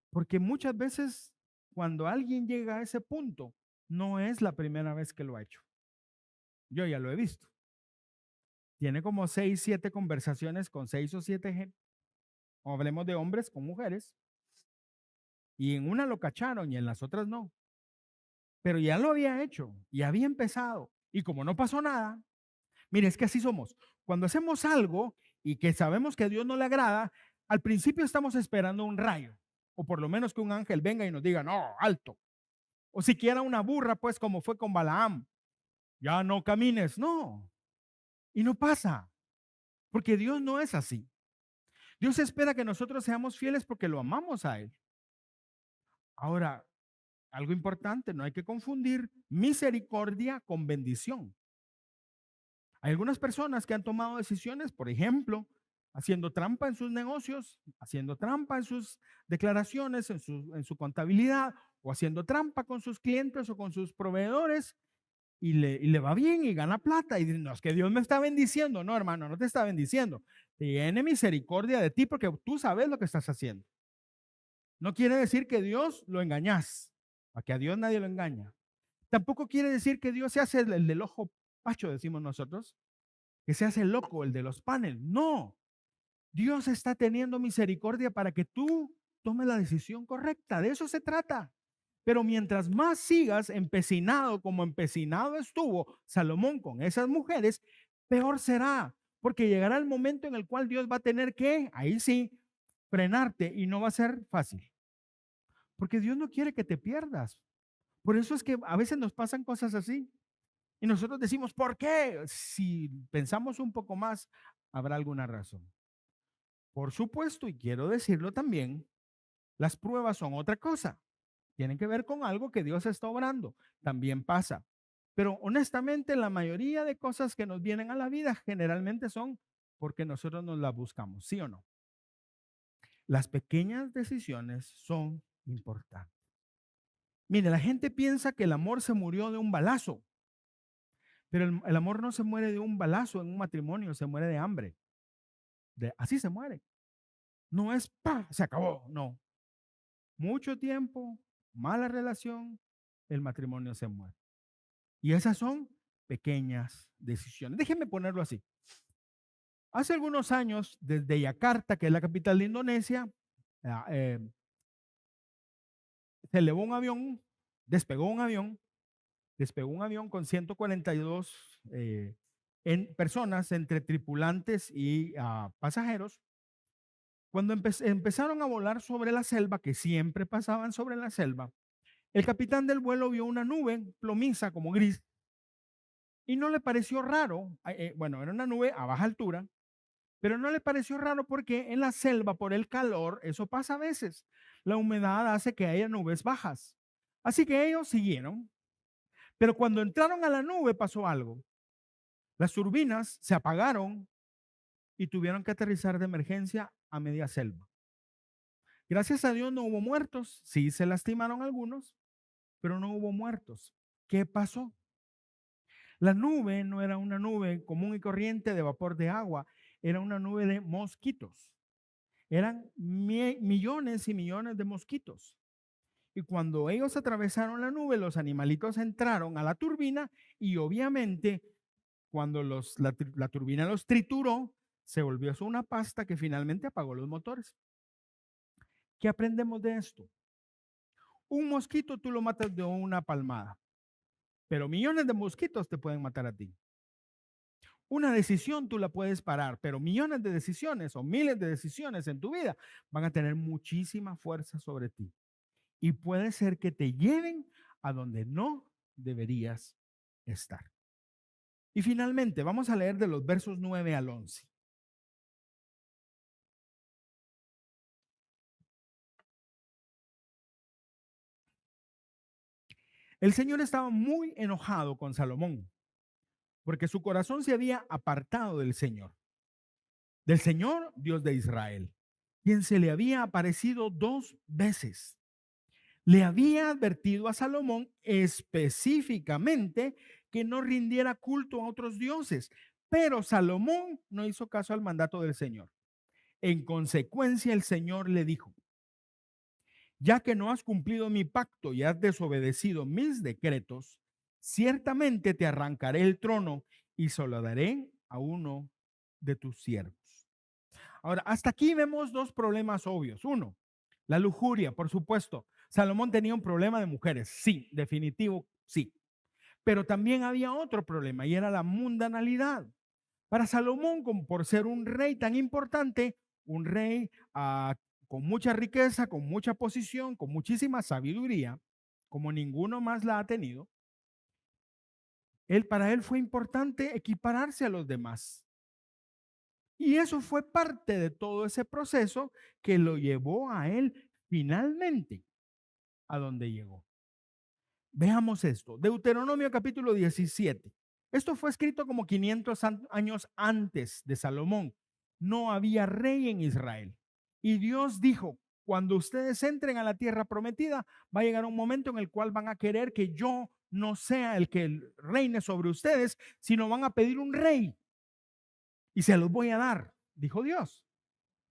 Porque muchas veces cuando alguien llega a ese punto, no es la primera vez que lo ha hecho. Yo ya lo he visto. Tiene como 6, 7 conversaciones con 6 o 7 gente, o hablemos de hombres con mujeres, y en una lo cacharon y en las otras no. Pero ya lo había hecho y había empezado. Y como no pasó nada, mire, es que así somos. Cuando hacemos algo y que sabemos que a Dios no le agrada, al principio estamos esperando un rayo, o por lo menos que un ángel venga y nos diga, no, alto. O siquiera una burra, pues como fue con Balaam, ya no camines, no. Y no pasa, porque Dios no es así. Dios espera que nosotros seamos fieles porque lo amamos a Él. Ahora, algo importante, no hay que confundir misericordia con bendición. Hay algunas personas que han tomado decisiones, por ejemplo, haciendo trampa en sus negocios, haciendo trampa en sus declaraciones, en su contabilidad, o haciendo trampa con sus clientes o con sus proveedores, y le va bien y gana plata. Y dice, no, es que Dios me está bendiciendo. No, hermano, no te está bendiciendo. Tiene misericordia de ti porque tú sabes lo que estás haciendo. No quiere decir que Dios lo engañas, porque a Dios nadie lo engaña. Tampoco quiere decir que Dios se hace el del ojo pacho, decimos nosotros, que se hace loco, el de los paneles. No, Dios está teniendo misericordia para que tú tomes la decisión correcta. De eso se trata. Pero mientras más sigas empecinado como empecinado estuvo Salomón con esas mujeres, peor será. Porque llegará el momento en el cual Dios va a tener que, ahí sí, frenarte y no va a ser fácil. Porque Dios no quiere que te pierdas. Por eso es que a veces nos pasan cosas así. Y nosotros decimos, ¿por qué? Si pensamos un poco más, habrá alguna razón. Por supuesto, y quiero decirlo también, las pruebas son otra cosa. Tienen que ver con algo que Dios está obrando. También pasa. Pero honestamente, la mayoría de cosas que nos vienen a la vida generalmente son porque nosotros nos las buscamos, ¿sí o no? Las pequeñas decisiones son importantes. Mire, la gente piensa que el amor se murió de un balazo, pero el amor no se muere de un balazo en un matrimonio, se muere de hambre. Así se muere. No es, ¡pa! Se acabó. No. Mucho tiempo, mala relación, el matrimonio se muere. Y esas son pequeñas decisiones. Déjenme ponerlo así. Hace algunos años, desde Yakarta, que es la capital de Indonesia, ah, eh, se elevó un avión, despegó un avión, con 142 personas entre tripulantes y pasajeros, Cuando empezaron a volar sobre la selva, que siempre pasaban sobre la selva, el capitán del vuelo vio una nube plomiza como gris y no le pareció raro. Bueno, era una nube a baja altura, pero no le pareció raro porque en la selva, por el calor, eso pasa a veces. La humedad hace que haya nubes bajas. Así que ellos siguieron, pero cuando entraron a la nube pasó algo. Las turbinas se apagaron y tuvieron que aterrizar de emergencia a media selva. Gracias a Dios no hubo muertos, sí se lastimaron algunos, pero no hubo muertos. ¿Qué pasó? La nube no era una nube común y corriente de vapor de agua, era una nube de mosquitos. Eran millones y millones de mosquitos. Y cuando ellos atravesaron la nube, los animalitos entraron a la turbina y obviamente cuando la turbina los trituró, se volvió eso una pasta que finalmente apagó los motores. ¿Qué aprendemos de esto? Un mosquito tú lo matas de una palmada, pero millones de mosquitos te pueden matar a ti. Una decisión tú la puedes parar, pero millones de decisiones o miles de decisiones en tu vida van a tener muchísima fuerza sobre ti. Y puede ser que te lleven a donde no deberías estar. Y finalmente, vamos a leer de los versos 9 al 11. El Señor estaba muy enojado con Salomón, porque su corazón se había apartado del Señor Dios de Israel, quien se le había aparecido 2 veces. Le había advertido a Salomón específicamente que no rindiera culto a otros dioses, pero Salomón no hizo caso al mandato del Señor. En consecuencia, el Señor le dijo: ya que no has cumplido mi pacto y has desobedecido mis decretos, ciertamente te arrancaré el trono y se lo daré a uno de tus siervos. Ahora, hasta aquí vemos 2 problemas obvios. Uno, la lujuria, por supuesto. Salomón tenía un problema de mujeres, sí, definitivo, sí. Pero también había otro problema y era la mundanalidad. Para Salomón, como por ser un rey tan importante, un rey con mucha riqueza, con mucha posición, con muchísima sabiduría, como ninguno más la ha tenido, para él fue importante equipararse a los demás. Y eso fue parte de todo ese proceso que lo llevó a él finalmente a donde llegó. Veamos esto. Deuteronomio capítulo 17. Esto fue escrito como 500 años antes de Salomón. No había rey en Israel. Y Dios dijo: cuando ustedes entren a la tierra prometida, va a llegar un momento en el cual van a querer que yo no sea el que reine sobre ustedes, sino van a pedir un rey. Y se los voy a dar, dijo Dios.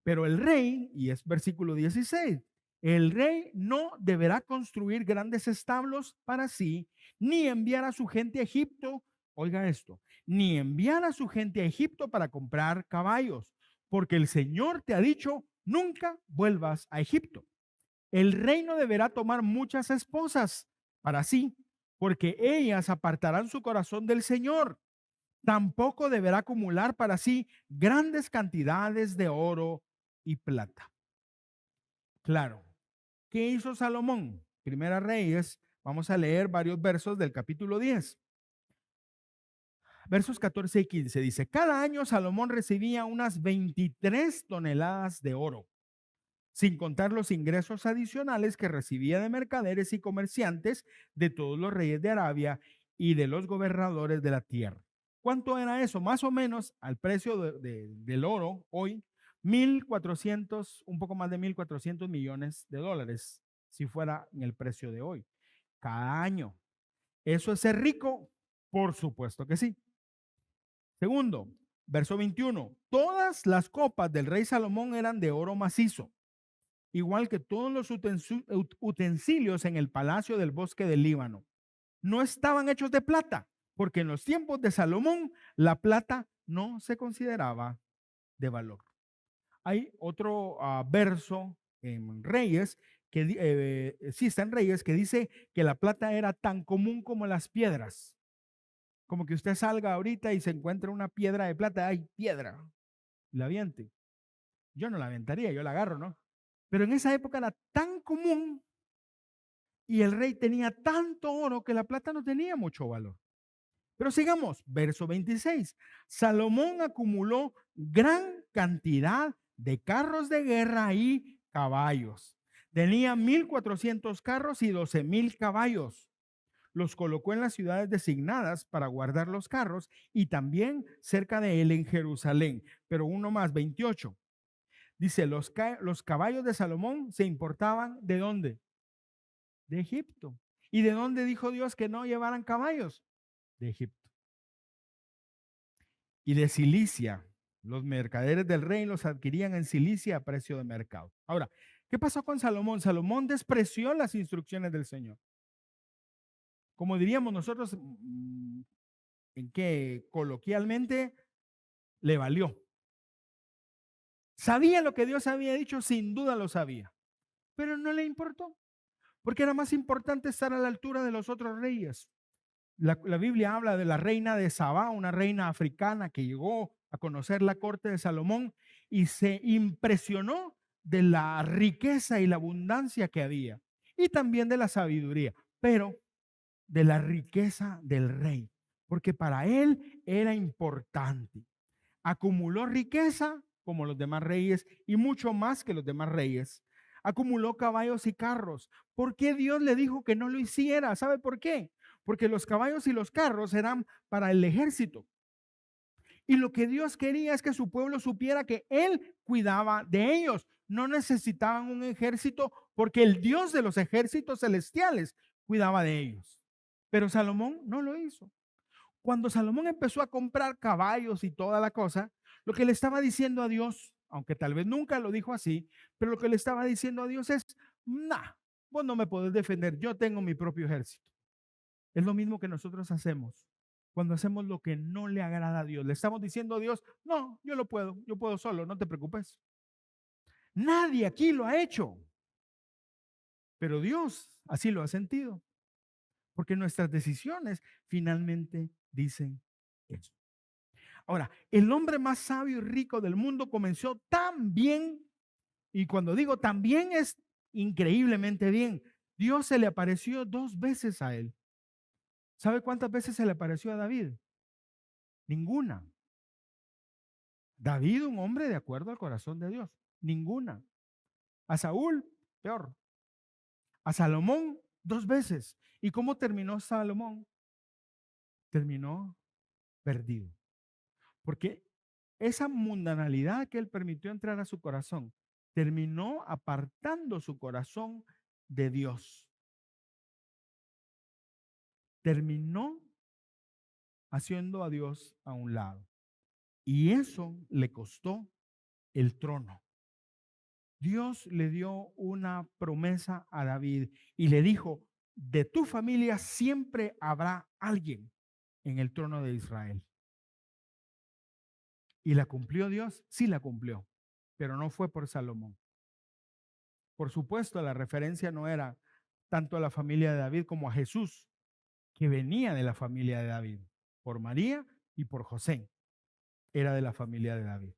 Pero el rey, y es versículo 16, el rey no deberá construir grandes establos para sí, ni enviar a su gente a Egipto, oiga esto, ni enviar a su gente a Egipto para comprar caballos, porque el Señor te ha dicho: nunca vuelvas a Egipto. El rey no deberá tomar muchas esposas para sí, porque ellas apartarán su corazón del Señor. Tampoco deberá acumular para sí grandes cantidades de oro y plata. Claro. ¿Qué hizo Salomón? Primera Reyes, vamos a leer varios versos del capítulo 10. Versos 14 y 15 dice: cada año Salomón recibía unas 23 toneladas de oro, sin contar los ingresos adicionales que recibía de mercaderes y comerciantes de todos los reyes de Arabia y de los gobernadores de la tierra. ¿Cuánto era eso? Más o menos al precio del oro hoy, 1.400, un poco más de 1.400 millones de dólares, si fuera en el precio de hoy, cada año. ¿Eso es ser rico? Por supuesto que sí. Segundo, verso 21. Todas las copas del rey Salomón eran de oro macizo, igual que todos los utensilios en el palacio del bosque del Líbano. No estaban hechos de plata, porque en los tiempos de Salomón la plata no se consideraba de valor. Hay otro verso en Reyes, sí está en Reyes, que dice que la plata era tan común como las piedras. Como que usted salga ahorita y se encuentra una piedra de plata, hay piedra, la aviente. Yo no la aventaría, yo la agarro, ¿no? Pero en esa época era tan común y el rey tenía tanto oro que la plata no tenía mucho valor. Pero sigamos, verso 26. Salomón acumuló gran cantidad de carros de guerra y caballos. Tenía 1,400 carros y 12,000 caballos. Los colocó en las ciudades designadas para guardar los carros y también cerca de él en Jerusalén. Pero uno más, 28. Dice, los caballos de Salomón se importaban ¿de dónde? De Egipto. ¿Y de dónde dijo Dios que no llevaran caballos? De Egipto. Y de Cilicia. Los mercaderes del rey los adquirían en Cilicia a precio de mercado. Ahora, ¿qué pasó con Salomón? Salomón despreció las instrucciones del Señor. Como diríamos nosotros, en que coloquialmente le valió. ¿Sabía lo que Dios había dicho? Sin duda lo sabía, pero no le importó, porque era más importante estar a la altura de los otros reyes. La Biblia habla de la reina de Sabá, una reina africana que llegó a conocer la corte de Salomón y se impresionó de la riqueza y la abundancia que había, y también de la sabiduría, pero de la riqueza del rey, porque para él era importante. Acumuló riqueza como los demás reyes y mucho más que los demás reyes. Acumuló caballos y carros. ¿Por qué Dios le dijo que no lo hiciera? ¿Sabe por qué? Porque los caballos y los carros eran para el ejército. Y lo que Dios quería es que su pueblo supiera que Él cuidaba de ellos. No necesitaban un ejército porque el Dios de los ejércitos celestiales cuidaba de ellos. Pero Salomón no lo hizo. Cuando Salomón empezó a comprar caballos y toda la cosa, lo que le estaba diciendo a Dios, aunque tal vez nunca lo dijo así, pero lo que le estaba diciendo a Dios es, nah, vos no me podés defender, yo tengo mi propio ejército. Es lo mismo que nosotros hacemos cuando hacemos lo que no le agrada a Dios. Le estamos diciendo a Dios, no, yo puedo solo, no te preocupes. Nadie aquí lo ha hecho, pero Dios así lo ha sentido, porque nuestras decisiones finalmente dicen eso. Ahora, el hombre más sabio y rico del mundo comenzó tan bien, y cuando digo tan bien es increíblemente bien. Dios se le apareció 2 veces a él. ¿Sabe cuántas veces se le apareció a David? Ninguna. David, un hombre de acuerdo al corazón de Dios. Ninguna. A Saúl, peor. A Salomón, 2 veces. ¿Y cómo terminó Salomón? Terminó perdido. Porque esa mundanalidad que él permitió entrar a su corazón terminó apartando su corazón de Dios. Terminó haciendo a Dios a un lado. Y eso le costó el trono. Dios le dio una promesa a David y le dijo, de tu familia siempre habrá alguien en el trono de Israel. ¿Y la cumplió Dios? Sí la cumplió, pero no fue por Salomón. Por supuesto, la referencia no era tanto a la familia de David como a Jesús, que venía de la familia de David, por María y por José, era de la familia de David.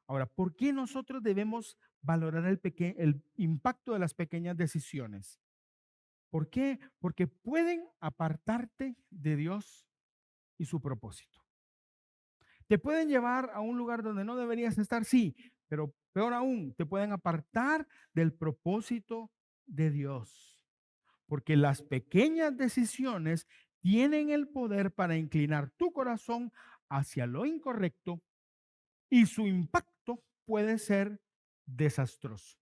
Ahora, ¿por qué nosotros debemos valorar el impacto de las pequeñas decisiones? ¿Por qué? Porque pueden apartarte de Dios y su propósito. Te pueden llevar a un lugar donde no deberías estar, sí, pero peor aún, te pueden apartar del propósito de Dios. Porque las pequeñas decisiones tienen el poder para inclinar tu corazón hacia lo incorrecto y su impacto puede ser desastroso.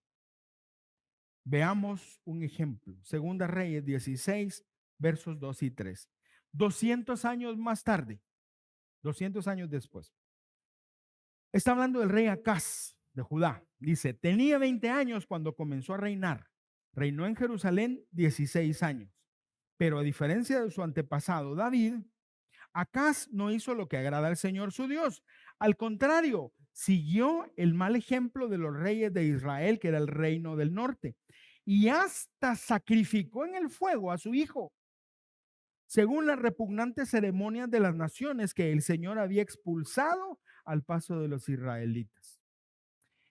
Veamos un ejemplo. Segunda Reyes 16, versos 2 y 3. 200 años más tarde, 200 años después. Está hablando del rey Acaz de Judá. Dice, tenía 20 años cuando comenzó a reinar. Reinó en Jerusalén 16 años. Pero a diferencia de su antepasado David, Acaz no hizo lo que agrada al Señor su Dios. Al contrario, siguió el mal ejemplo de los reyes de Israel, que era el reino del norte, y hasta sacrificó en el fuego a su hijo, según las repugnantes ceremonias de las naciones que el Señor había expulsado al paso de los israelitas.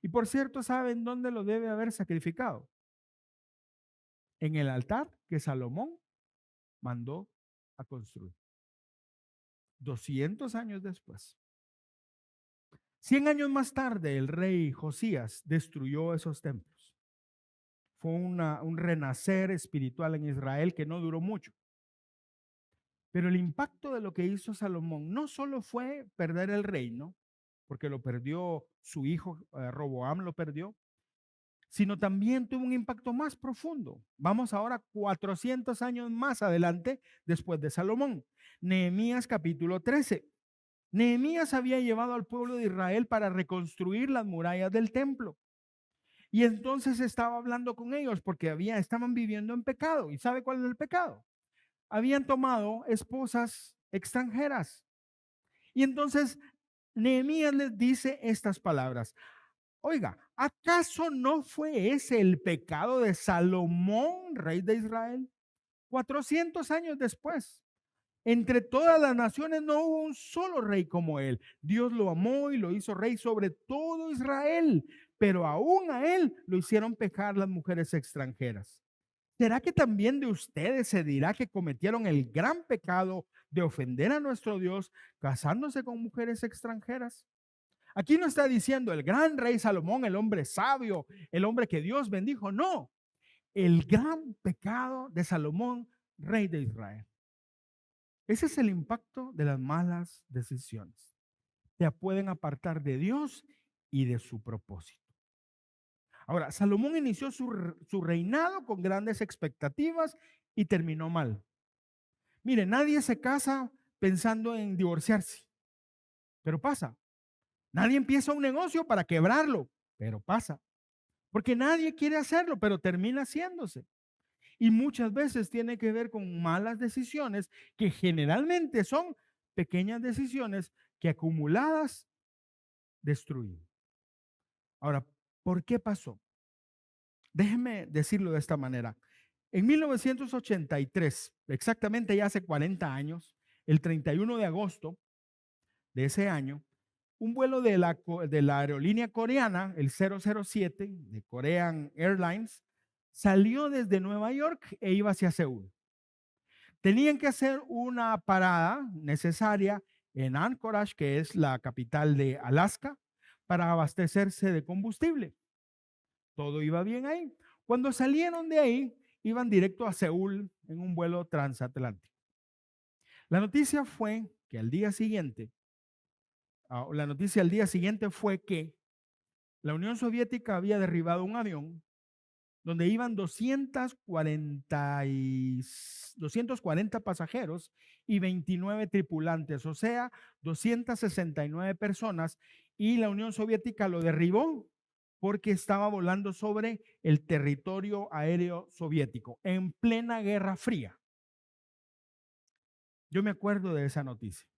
Y por cierto, ¿saben dónde lo debe haber sacrificado? En el altar que Salomón mandó a construir. 200 años después. 100 años más tarde, el rey Josías destruyó esos templos. Fue un renacer espiritual en Israel que no duró mucho. Pero el impacto de lo que hizo Salomón no solo fue perder el reino, porque lo perdió su hijo, Roboam lo perdió, sino también tuvo un impacto más profundo. Vamos ahora 400 años más adelante, después de Salomón. Nehemías capítulo 13. Nehemías había llevado al pueblo de Israel para reconstruir las murallas del templo. Y entonces estaba hablando con ellos porque estaban viviendo en pecado. ¿Y sabe cuál es el pecado? Habían tomado esposas extranjeras. Y entonces Nehemías les dice estas palabras. Oiga, ¿acaso no fue ese el pecado de Salomón, rey de Israel? 400 años después. Entre todas las naciones no hubo un solo rey como él. Dios lo amó y lo hizo rey sobre todo Israel, pero aún a él lo hicieron pecar las mujeres extranjeras. ¿Será que también de ustedes se dirá que cometieron el gran pecado de ofender a nuestro Dios casándose con mujeres extranjeras? Aquí no está diciendo el gran rey Salomón, el hombre sabio, el hombre que Dios bendijo. No, el gran pecado de Salomón, rey de Israel. Ese es el impacto de las malas decisiones. Te pueden apartar de Dios y de su propósito. Ahora, Salomón inició su reinado con grandes expectativas y terminó mal. Mire, nadie se casa pensando en divorciarse, pero pasa. Nadie empieza un negocio para quebrarlo, pero pasa. Porque nadie quiere hacerlo, pero termina haciéndose. Y muchas veces tiene que ver con malas decisiones que generalmente son pequeñas decisiones que acumuladas destruyen. Ahora, ¿por qué pasó? Déjeme decirlo de esta manera. En 1983, exactamente ya hace 40 años, el 31 de agosto de ese año, un vuelo de la aerolínea coreana, el 007 de Korean Airlines, salió desde Nueva York e iba hacia Seúl. Tenían que hacer una parada necesaria en Anchorage, que es la capital de Alaska, para abastecerse de combustible. Todo iba bien ahí. Cuando salieron de ahí, iban directo a Seúl en un vuelo transatlántico. La noticia fue que al día siguiente, fue que la Unión Soviética había derribado un avión donde iban 240 pasajeros y 29 tripulantes, o sea, 269 personas, y la Unión Soviética lo derribó porque estaba volando sobre el territorio aéreo soviético en plena Guerra Fría. Yo me acuerdo de esa noticia.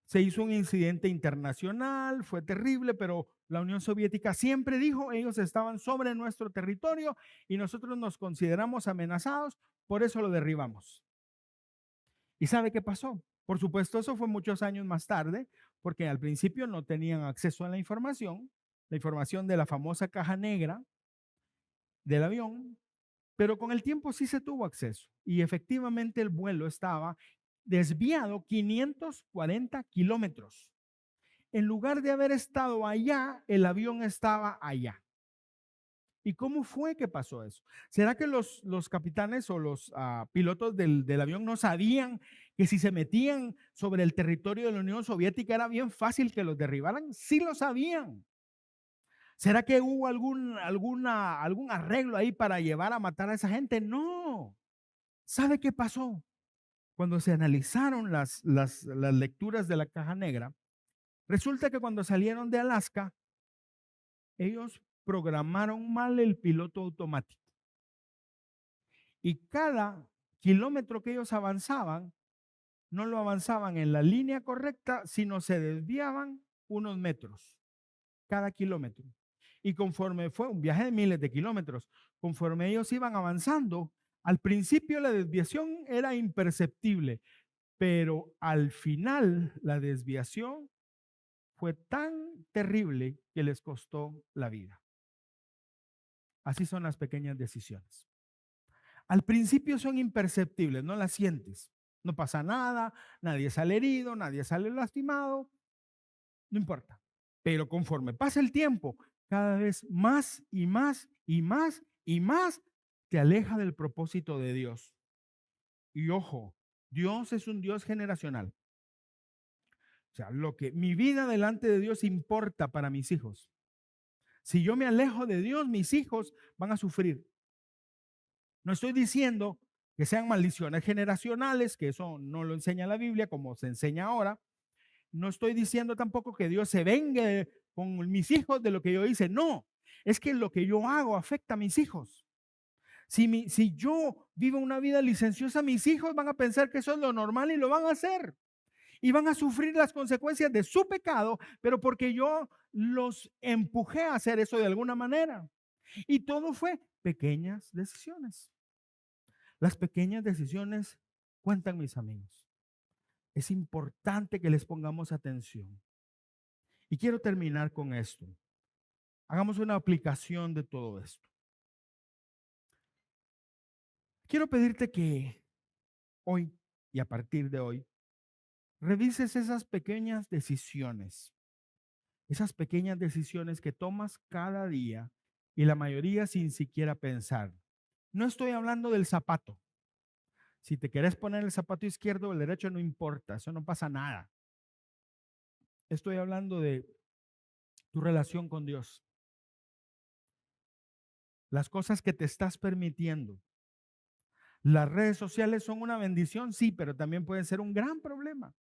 Se hizo un incidente internacional, fue terrible, pero la Unión Soviética siempre dijo, ellos estaban sobre nuestro territorio y nosotros nos consideramos amenazados, por eso lo derribamos. ¿Y sabe qué pasó? Por supuesto, eso fue muchos años más tarde, porque al principio no tenían acceso a la información de la famosa caja negra del avión, pero con el tiempo sí se tuvo acceso y efectivamente el vuelo estaba desviado 540 kilómetros. En lugar de haber estado allá, el avión estaba allá. ¿Y cómo fue que pasó eso? ¿Será que los capitanes o los pilotos del avión no sabían que si se metían sobre el territorio de la Unión Soviética era bien fácil que los derribaran? Sí lo sabían. ¿Será que hubo algún arreglo ahí para llevar a matar a esa gente? No. ¿Sabe qué pasó? Cuando se analizaron las lecturas de la caja negra, resulta que cuando salieron de Alaska, ellos programaron mal el piloto automático. Y cada kilómetro que ellos avanzaban, no lo avanzaban en la línea correcta, sino se desviaban unos metros cada kilómetro. Y conforme fue un viaje de miles de kilómetros, conforme ellos iban avanzando, al principio la desviación era imperceptible, pero al final la desviación fue tan terrible que les costó la vida. Así son las pequeñas decisiones. Al principio son imperceptibles, no las sientes. No pasa nada, nadie sale herido, nadie sale lastimado, no importa. Pero conforme pasa el tiempo, cada vez más y más y más y más te aleja del propósito de Dios. Y ojo, Dios es un Dios generacional. O sea, lo que mi vida delante de Dios importa para mis hijos. Si yo me alejo de Dios, mis hijos van a sufrir. No estoy diciendo que sean maldiciones generacionales, que eso no lo enseña la Biblia como se enseña ahora. No estoy diciendo tampoco que Dios se vengue con mis hijos de lo que yo hice. No, es que lo que yo hago afecta a mis hijos. Si yo vivo una vida licenciosa, mis hijos van a pensar que eso es lo normal y lo van a hacer. Y van a sufrir las consecuencias de su pecado, pero porque yo los empujé a hacer eso de alguna manera. Y todo fue pequeñas decisiones. Las pequeñas decisiones cuentan, mis amigos. Es importante que les pongamos atención. Y quiero terminar con esto. Hagamos una aplicación de todo esto. Quiero pedirte que hoy y a partir de hoy revises esas pequeñas decisiones. Esas pequeñas decisiones que tomas cada día y la mayoría sin siquiera pensar. No estoy hablando del zapato. Si te quieres poner el zapato izquierdo o el derecho, no importa, eso no pasa nada. Estoy hablando de tu relación con Dios. Las cosas que te estás permitiendo. Las redes sociales son una bendición, sí, pero también pueden ser un gran problema.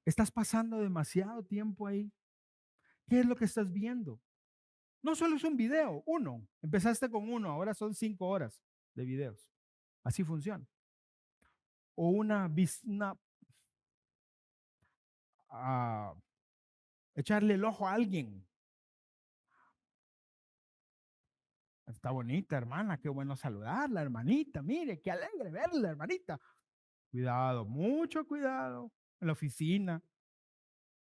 Estás pasando demasiado tiempo ahí. ¿Qué es lo que estás viendo? No solo es un video, uno. Empezaste con uno, ahora son 5 horas de videos. Así funciona. O echarle el ojo a alguien. Está bonita, hermana, qué bueno saludarla, hermanita. Mire, qué alegre verla, hermanita. Cuidado, mucho cuidado. En la oficina,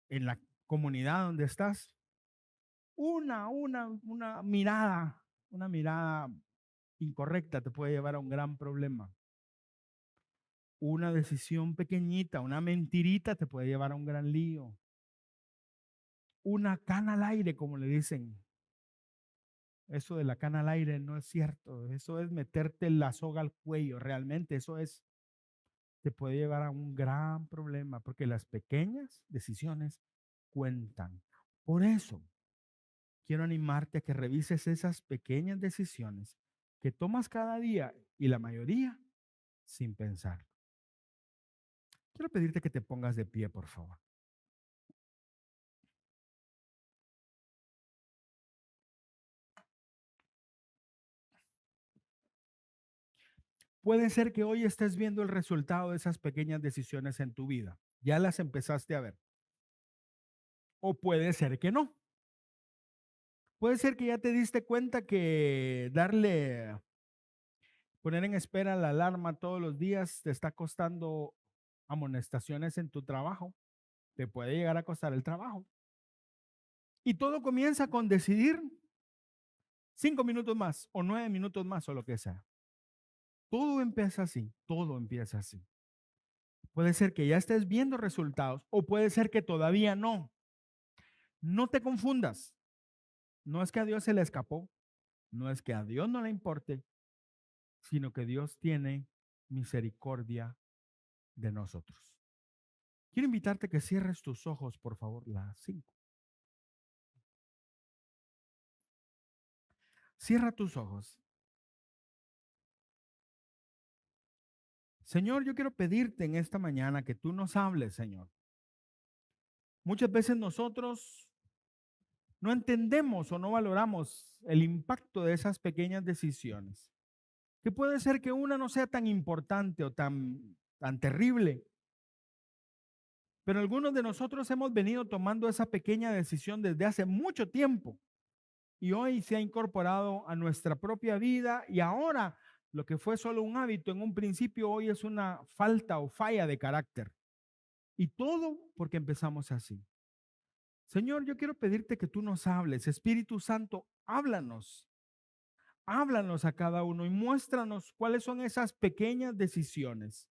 en la comunidad donde estás. Una mirada incorrecta te puede llevar a un gran problema. Una decisión pequeñita, una mentirita te puede llevar a un gran lío. Una cana al aire, como le dicen. Eso de la cana al aire no es cierto. Eso es meterte la soga al cuello. Realmente te puede llevar a un gran problema porque las pequeñas decisiones cuentan. Por eso, quiero animarte a que revises esas pequeñas decisiones que tomas cada día y la mayoría sin pensar. Quiero pedirte que te pongas de pie, por favor. Puede ser que hoy estés viendo el resultado de esas pequeñas decisiones en tu vida. Ya las empezaste a ver. O puede ser que no. Puede ser que ya te diste cuenta que poner en espera la alarma todos los días te está costando amonestaciones en tu trabajo. Te puede llegar a costar el trabajo. Y todo comienza con decidir 5 minutos más o 9 minutos más o lo que sea. Todo empieza así, todo empieza así. Puede ser que ya estés viendo resultados o puede ser que todavía no. No te confundas. No es que a Dios se le escapó, no es que a Dios no le importe, sino que Dios tiene misericordia de nosotros. Quiero invitarte a que cierres tus ojos, por favor, las 5. Cierra tus ojos. Señor, yo quiero pedirte en esta mañana que tú nos hables, Señor. Muchas veces nosotros no entendemos o no valoramos el impacto de esas pequeñas decisiones. Que puede ser que una no sea tan importante o tan terrible, pero algunos de nosotros hemos venido tomando esa pequeña decisión desde hace mucho tiempo y hoy se ha incorporado a nuestra propia vida y ahora lo que fue solo un hábito en un principio hoy es una falta o falla de carácter. Y todo porque empezamos así. Señor, yo quiero pedirte que tú nos hables. Espíritu Santo, háblanos. Háblanos a cada uno y muéstranos cuáles son esas pequeñas decisiones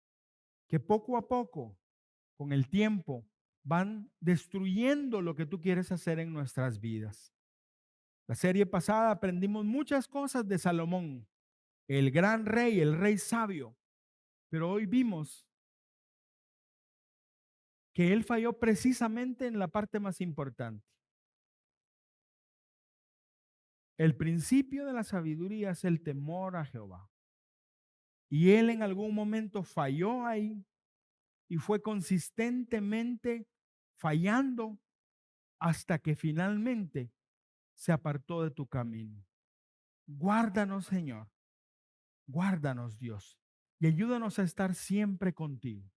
que poco a poco, con el tiempo, van destruyendo lo que tú quieres hacer en nuestras vidas. La serie pasada aprendimos muchas cosas de Salomón, el gran rey, el rey sabio, pero hoy vimos que él falló precisamente en la parte más importante. El principio de la sabiduría es el temor a Jehová. Y él en algún momento falló ahí y fue consistentemente fallando hasta que finalmente se apartó de tu camino. Guárdanos, Señor. Guárdanos, Dios. Y ayúdanos a estar siempre contigo.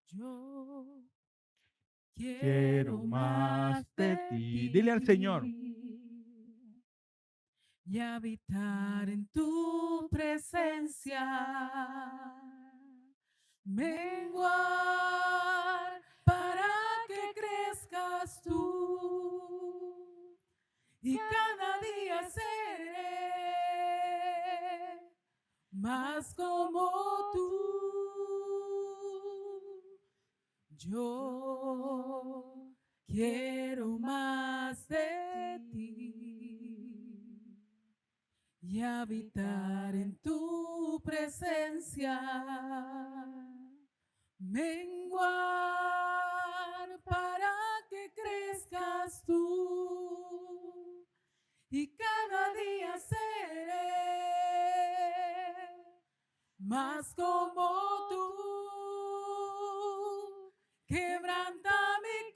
Yo Quiero más de ti. Dile al Señor. Y habitar en tu presencia, menguar para que crezcas tú y cada día seré más como tú. Yo quiero más de ti y habitar en tu presencia, menguar para que crezcas tú y cada día seré más como tú. Quebranta mi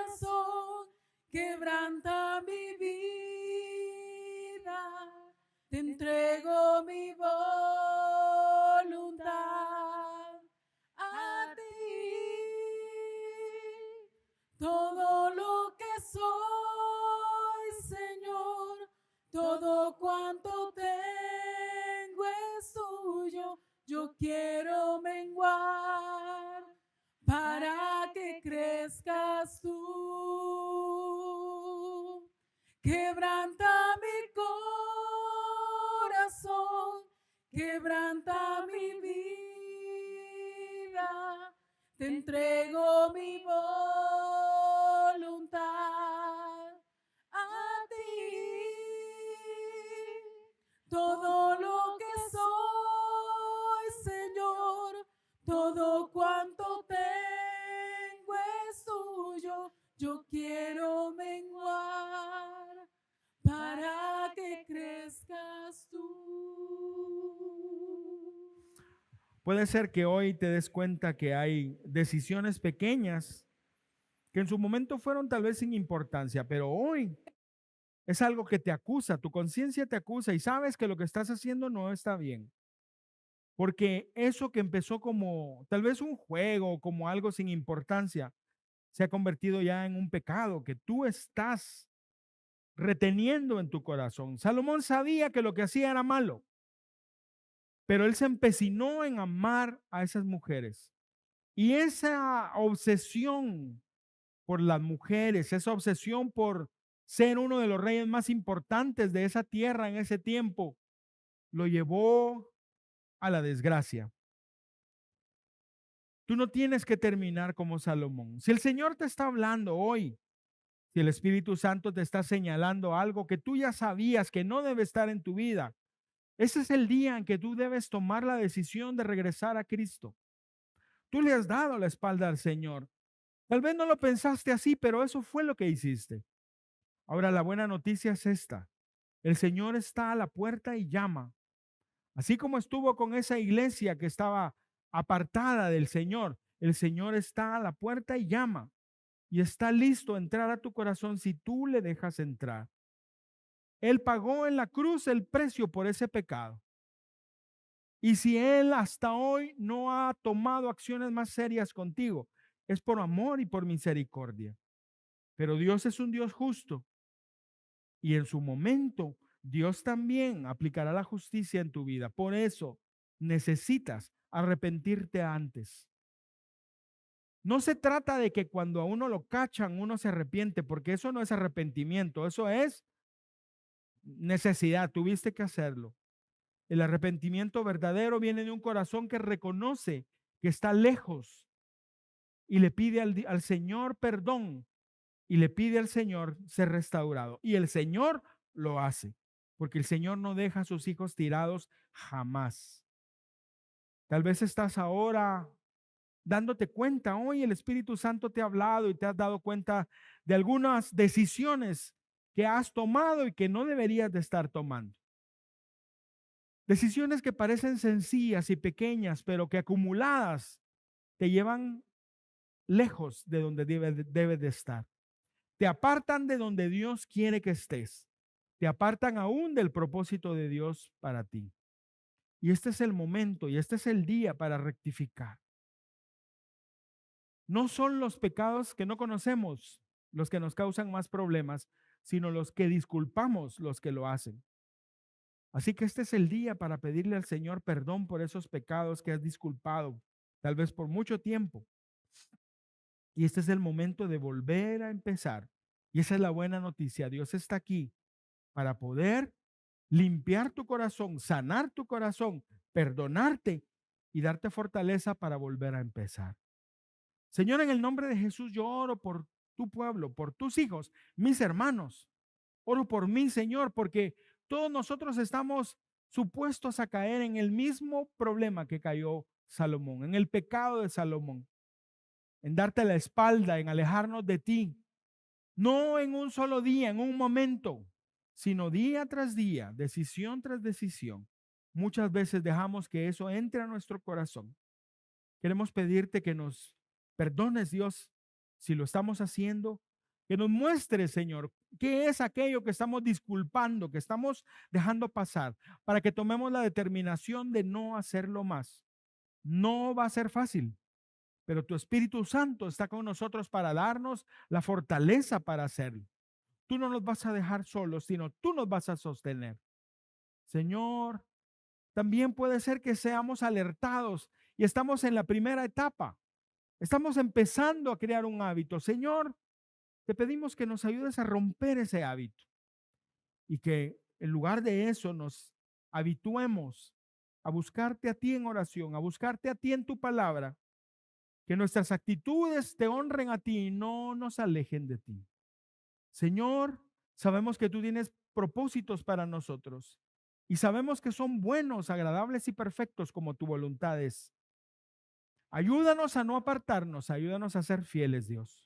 corazón, quebranta mi vida, te entrego mi voluntad a ti. Todo lo que soy, Señor, todo cuanto tengo es tuyo. Yo quiero menguar para que crezcas tú. Quebranta mi corazón, quebranta mi vida, te entrego mi voluntad a ti. Todo lo que soy, Señor, todo cuanto tengo es tuyo. Yo quiero menguar para que crezcas tú. Puede ser que hoy te des cuenta que hay decisiones pequeñas que en su momento fueron tal vez sin importancia, pero hoy es algo que te acusa, tu conciencia te acusa y sabes que lo que estás haciendo no está bien. Porque eso que empezó como tal vez un juego, como algo sin importancia, se ha convertido ya en un pecado que tú estás reteniendo en tu corazón. Salomón sabía que lo que hacía era malo, pero él se empecinó en amar a esas mujeres. Y esa obsesión por las mujeres, esa obsesión por ser uno de los reyes más importantes de esa tierra en ese tiempo, lo llevó a la desgracia. Tú no tienes que terminar como Salomón. Si el Señor te está hablando hoy, si el Espíritu Santo te está señalando algo que tú ya sabías que no debe estar en tu vida, ese es el día en que tú debes tomar la decisión de regresar a Cristo. Tú le has dado la espalda al Señor. Tal vez no lo pensaste así, pero eso fue lo que hiciste. Ahora la buena noticia es esta. El Señor está a la puerta y llama. Así como estuvo con esa iglesia que estaba apartada del Señor, el Señor está a la puerta y llama. Y está listo a entrar a tu corazón si tú le dejas entrar. Él pagó en la cruz el precio por ese pecado. Y si Él hasta hoy no ha tomado acciones más serias contigo, es por amor y por misericordia. Pero Dios es un Dios justo y en su momento Dios también aplicará la justicia en tu vida. Por eso necesitas arrepentirte antes. No se trata de que cuando a uno lo cachan, uno se arrepiente, porque eso no es arrepentimiento, eso es necesidad, tuviste que hacerlo. El arrepentimiento verdadero viene de un corazón que reconoce que está lejos y le pide al Señor perdón y le pide al Señor ser restaurado. Y el Señor lo hace, porque el Señor no deja a sus hijos tirados jamás. Tal vez estás ahora dándote cuenta, hoy el Espíritu Santo te ha hablado y te has dado cuenta de algunas decisiones que has tomado y que no deberías de estar tomando. Decisiones que parecen sencillas y pequeñas, pero que acumuladas te llevan lejos de donde debes de estar. Te apartan de donde Dios quiere que estés. Te apartan aún del propósito de Dios para ti. Y este es el momento y este es el día para rectificar. No son los pecados que no conocemos los que nos causan más problemas, sino los que disculpamos los que lo hacen. Así que este es el día para pedirle al Señor perdón por esos pecados que has disculpado, tal vez por mucho tiempo. Y este es el momento de volver a empezar. Y esa es la buena noticia. Dios está aquí para poder limpiar tu corazón, sanar tu corazón, perdonarte y darte fortaleza para volver a empezar. Señor, en el nombre de Jesús, yo oro por tu pueblo, por tus hijos, mis hermanos. Oro por mí, Señor, porque todos nosotros estamos supuestos a caer en el mismo problema que cayó Salomón, en el pecado de Salomón, en darte la espalda, en alejarnos de ti, no en un solo día, en un momento, sino día tras día, decisión tras decisión. Muchas veces dejamos que eso entre a nuestro corazón. Queremos pedirte que nos perdones, Dios, si lo estamos haciendo, que nos muestres, Señor, qué es aquello que estamos disculpando, que estamos dejando pasar, para que tomemos la determinación de no hacerlo más. No va a ser fácil, pero tu Espíritu Santo está con nosotros para darnos la fortaleza para hacerlo. Tú no nos vas a dejar solos, sino tú nos vas a sostener. Señor, también puede ser que seamos alertados y estamos en la primera etapa. Estamos empezando a crear un hábito. Señor, te pedimos que nos ayudes a romper ese hábito y que en lugar de eso nos habituemos a buscarte a ti en oración, a buscarte a ti en tu palabra, que nuestras actitudes te honren a ti y no nos alejen de ti. Señor, sabemos que tú tienes propósitos para nosotros y sabemos que son buenos, agradables y perfectos como tu voluntad es. Ayúdanos a no apartarnos, ayúdanos a ser fieles, Dios.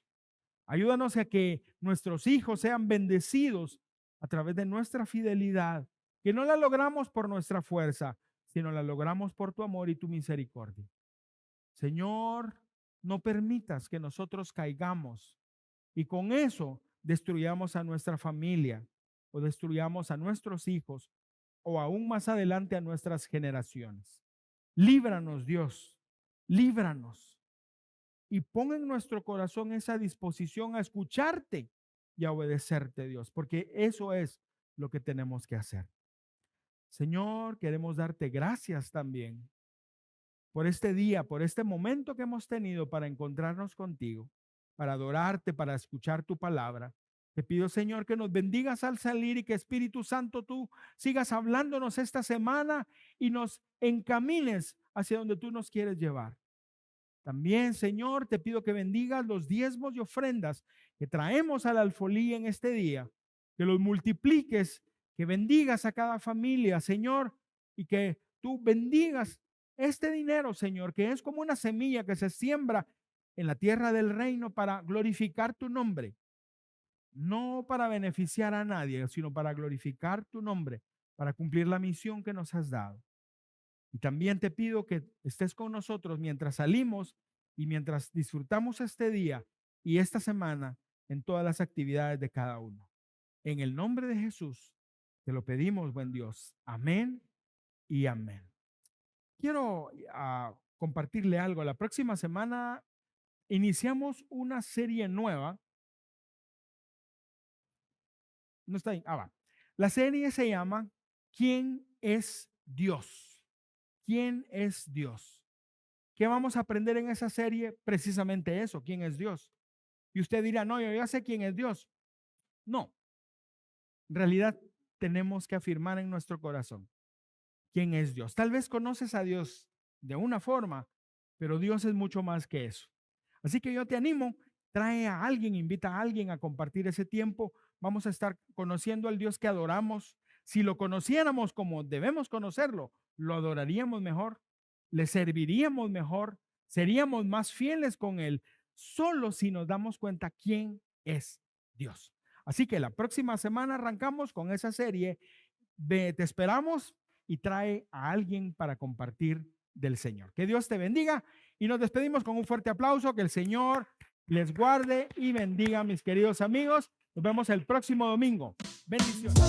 Ayúdanos a que nuestros hijos sean bendecidos a través de nuestra fidelidad, que no la logramos por nuestra fuerza, sino la logramos por tu amor y tu misericordia. Señor, no permitas que nosotros caigamos y con eso destruyamos a nuestra familia o destruyamos a nuestros hijos o aún más adelante a nuestras generaciones. Líbranos, Dios, líbranos y pon en nuestro corazón esa disposición a escucharte y a obedecerte, Dios, porque eso es lo que tenemos que hacer. Señor, queremos darte gracias también por este día, por este momento que hemos tenido para encontrarnos contigo, para adorarte, para escuchar tu palabra. Te pido, Señor, que nos bendigas al salir y que Espíritu Santo tú sigas hablándonos esta semana y nos encamines hacia donde tú nos quieres llevar. También, Señor, te pido que bendigas los diezmos y ofrendas que traemos al alfolí en este día, que los multipliques, que bendigas a cada familia, Señor, y que tú bendigas este dinero, Señor, que es como una semilla que se siembra en la tierra del reino para glorificar tu nombre, no para beneficiar a nadie, sino para glorificar tu nombre, para cumplir la misión que nos has dado. Y también te pido que estés con nosotros mientras salimos y mientras disfrutamos este día y esta semana en todas las actividades de cada uno. En el nombre de Jesús te lo pedimos, buen Dios. Amén y amén. Quiero compartirle algo. La próxima semana iniciamos una serie nueva. No está ahí. Va. La serie se llama ¿Quién es Dios? ¿Quién es Dios? ¿Qué vamos a aprender en esa serie? Precisamente eso, ¿quién es Dios? Y usted dirá, no, yo ya sé quién es Dios. No, en realidad tenemos que afirmar en nuestro corazón quién es Dios. Tal vez conoces a Dios de una forma, pero Dios es mucho más que eso. Así que yo te animo, trae a alguien, invita a alguien a compartir ese tiempo. Vamos a estar conociendo al Dios que adoramos. Si lo conociéramos como debemos conocerlo, lo adoraríamos mejor, le serviríamos mejor, seríamos más fieles con Él, solo si nos damos cuenta quién es Dios. Así que la próxima semana arrancamos con esa serie. Te esperamos y trae a alguien para compartir del Señor. Que Dios te bendiga y nos despedimos con un fuerte aplauso. Que el Señor les guarde y bendiga, mis queridos amigos. Nos vemos el próximo domingo. Bendiciones.